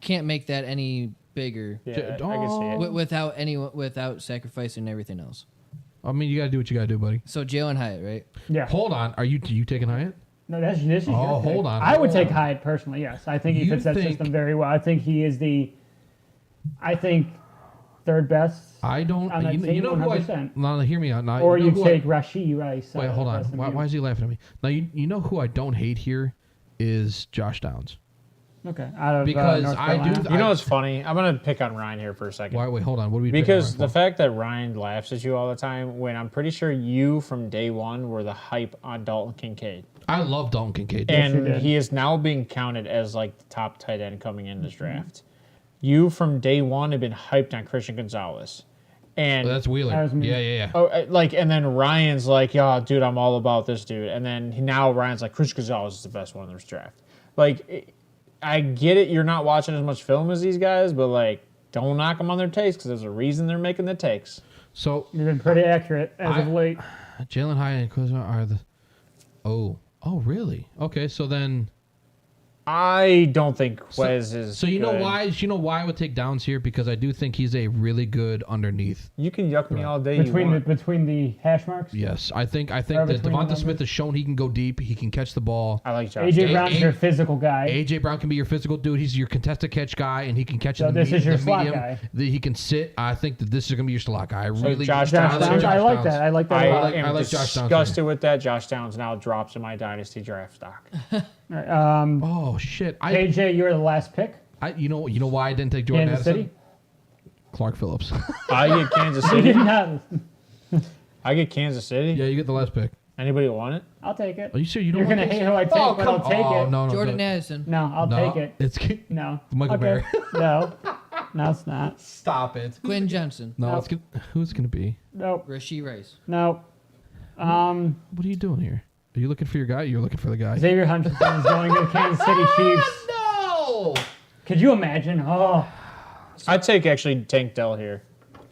can't make that any bigger Yeah, I can see it. without sacrificing everything else. I mean, you gotta do what you gotta do, buddy. So Jalen Hyatt, right? Yeah. Hold on. Are you taking Hyatt? No, this is your Oh, pick. hold on, I would hold take on. Hyatt personally. Yes, I think he You fits that think- system very well. I think he is third best. I don't. On that You team, know who I? 100%. No, hear me out. Now, Or know you who take Rashid Rice. Wait, hold on. Why is he laughing at me? Now you know who I don't hate here is Josh Downs. Okay, out of Because North I do Carolina. You know what's funny? I'm going to pick on Ryan here for a second. Why? Wait, hold on. What are we? Because picking the Ryan fact that Ryan laughs at you all the time, when I'm pretty sure you from day one were the hype on Dalton Kincaid. for? I love Dalton Kincaid. you And did. he is now being counted as like the top tight end coming in this draft. You from day one have been hyped on Christian Gonzalez. And That's Wheeler. That was me. Yeah. oh, and then Ryan's like, yeah, dude, I'm all about this dude. And then now Ryan's like, Christian Gonzalez is the best one in this draft. I get it. You're not watching as much film as these guys, but don't knock them on their takes because there's a reason they're making the takes. So You've been pretty accurate as of late. Jalen Hyatt and Kuzma are the. Oh, really? Okay, so then I don't think Quez is. So you know good. why? You know why I would take Downs here? Because I do think he's a really good underneath. You can yuck me all day. Between the hash marks. Yes, I think that between the Devonta Smith numbers. has shown he can go deep. He can catch the ball. I like Josh. AJ Brown's your physical guy. AJ Brown can be your physical dude. He's your contested catch guy, and he can catch So in the this is your the slot medium. guy. He can sit. I think that this is gonna be your slot guy. I really Josh Josh Downs. Downs. I like that. I like that a lot. I am like Josh Downs disgusted with that. Josh Downs now drops in my dynasty draft stock. All right, Oh shit! KJ, you're the last pick. You know why I didn't take Jordan Kansas Addison? City. Clark Phillips. I get Kansas You City. did not. I get Kansas City. Yeah, you get the last pick. Anybody want it? I'll take it. Are you sure you don't? You're want gonna this? hate who I take, Oh, but come I'll take on. it. No, Jordan no, Addison. No, I'll no, take it. It's No. Michael Bear. No. No, it's not. Stop it. Quinn Johnson. No, Nope. who's gonna be? Nope. Rasheed Rice. Nope. What are you doing here? Are you looking for your guy? You're looking for the guy. Xavier Hutchinson is going to the Kansas City Chiefs. No. Could you imagine? Oh, I'd take actually Tank Dell here.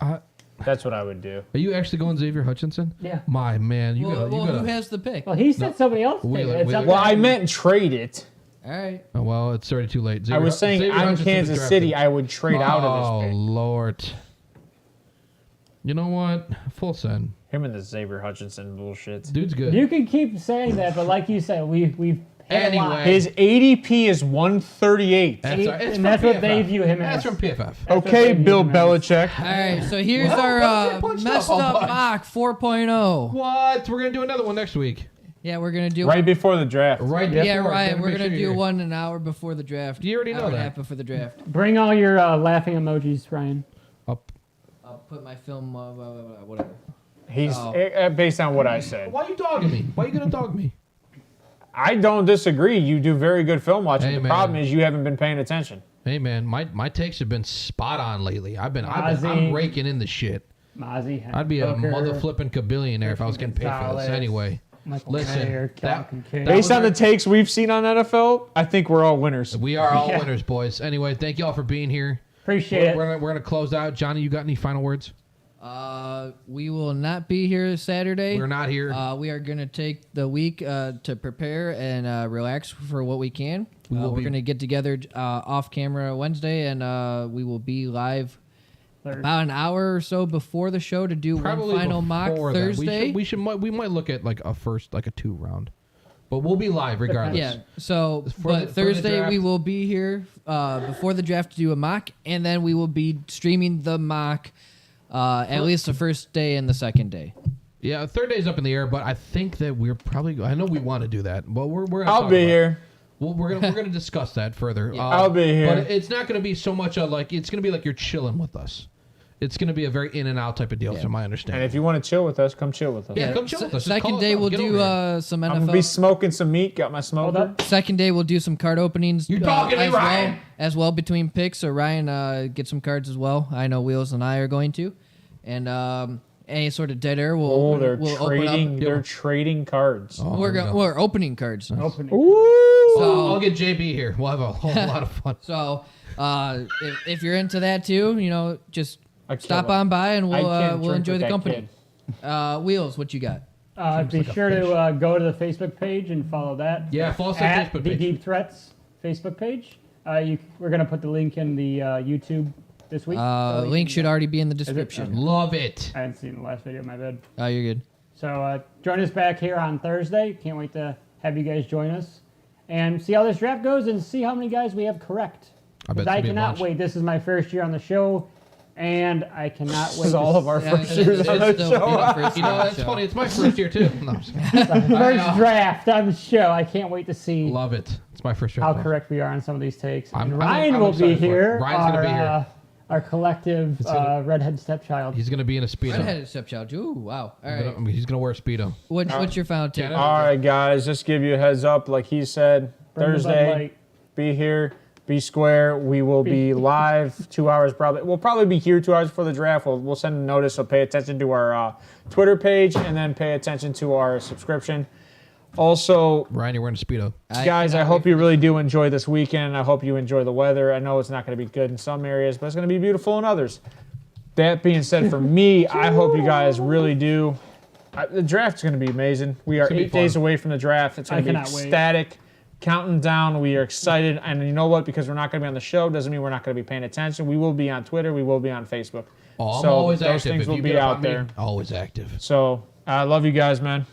Uh, That's what I would do. Are you actually going Xavier Hutchinson? yeah. My man, you Well, gotta. who has the pick? Well, he said somebody else take Wheeler- it. It's Wheeler- up Well, to I him. meant trade it. All right. Oh, well, it's already too late. I was saying Xavier I'm Hutchinson's Kansas drafted. City. I would trade out of Oh this pick. Lord. You know what? Full send. Him and the Xavier Hutchinson bullshit. Dude's good. You can keep saying that, but like you said, we've had a lot. Anyway. His ADP is 138. That's, He- it's and from that's what PFF. they view him That's as. from PFF. Okay, what they Bill view him as. Belichick. All right. So here's Well, our don't get punched messed up a up bunch. mock 4.0. What? We're gonna do another one next week. Yeah, we're gonna do Right before the draft. Right? Yeah, before. right. Gotta We're make gonna sure do you're- one an hour before the draft. You already know Hour and a that. half before the draft. Bring all your laughing emojis, Ryan. Up. I'll put my film, whatever. He's Oh. based on what I said. Why are you dogging me? Why are you gonna dog me? I don't disagree. You do very good film watching. Hey, the man. problem is you haven't been paying attention. Hey man, my takes have been spot on lately. I'm Ozzy. raking in the shit. Mozzie. I'd be a Booker, mother flipping kabillionaire if I was getting paid for this. Gonzalez. Anyway, Michael listen, Mayer, that- Kelvin King. that Based was on the our- takes we've seen on NFL, I think we're all winners. we are all Yeah. winners, boys. Anyway, thank you all for being here. Appreciate it. We're gonna close out. Johnny, you got any final words? We will not be here Saturday. We're not here. We are going to take the week to prepare and relax for what we can. will We're be- going to get together off camera Wednesday, and we will be live about an hour or so before the show to do Probably one final mock before that. Thursday. We might look at like a 2 round, but we'll be live regardless. Yeah. So, For the Thursday draft. we will be here before the draft to do a mock, and then we will be streaming the mock at least the first day and the second day. Yeah, third day's up in the air, but I think that we're probably. I know we want to do that, but we're. Gonna I'll talk be about it. here. Well, we're gonna discuss that further. I'll be here. But it's not gonna be so much like it's gonna be like you're chilling with us. It's gonna be a very in and out type of deal, from my And understanding. if you want to chill with us, come chill with us. Yeah, come chill with us. Just Second call us day up. we'll Get do over here. some I'm gonna be NFL. smoking some meat. Got my Hold smoker. up. Second day we'll do some card openings. You're talking to me, as Ryan. well, as well between picks. So Ryan get some cards as well. I know Wheels and I are going to, and any sort of dead air we'll Oh, they're we'll open trading. up. They're trading cards. Oh, We're here we go. we're opening cards. Opening. Ooh. I'll get JB here. We'll have a whole lot of fun. So if you're into that too, just I can't stop wait. on by and I we'll can't we'll drink enjoy with the that company. Wheels, what you got? Be sure to go to the Facebook page and follow that. Yeah, follow us on At Facebook the page. Deep Threats Facebook page. We're gonna put the link in the YouTube this week. so you Link can- should already be in the it? description. Love it. I hadn't seen the last video. My bad. Oh, you're good. So join us back here on Thursday. Can't wait to have you guys join us and see how this draft goes and see how many guys we have correct. I bet it's I gonna be a cannot bunch. wait. This is my first year on the show, and I cannot wait. This is to all of our Yeah, first it years is on the still show. the first You know, year, it's so. funny. It's my first year too. No, I'm just kidding. First draft on the show. I can't wait to see Love it. It's my first how draft. correct we are on some of these takes. I'm- And I'm- Ryan I'm will be excited for it. here. Ryan's gonna be here. Our collective gonna- redhead stepchild. He's gonna be in a speedo. Redheaded stepchild. Ooh, wow. All right. He's gonna wear a speedo. What's your final take? All right, guys. Just give you a heads up. Like he said, Bring the Bud Thursday, Light. be here. Be square. We will be live 2 hours probably. We'll probably be here 2 hours before the draft. We'll send a notice. So pay attention to our Twitter page and then pay attention to our subscription. Also, Ryan, you're wearing a speedo. guys, I hope you really do enjoy this weekend. I hope you enjoy the weather. I know it's not going to be good in some areas, but it's going to be beautiful in others. That being said, for me, I hope you guys really do. The draft's going to be amazing. We are gonna be 8 days fun. away from the draft. It's going I to be cannot wait. ecstatic. counting down. We are excited. And you know what? Because we're not going to be on the show doesn't mean we're not going to be paying attention. We will be on Twitter. We will be on Facebook. Oh, I'm so always those active. things If will you be get up out on me, there. always active. So I love you guys, man.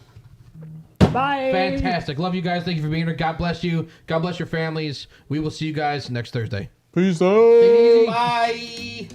Bye. Fantastic. Love you guys. Thank you for being here. God bless you. God bless your families. We will see you guys next Thursday. Peace out. Bye.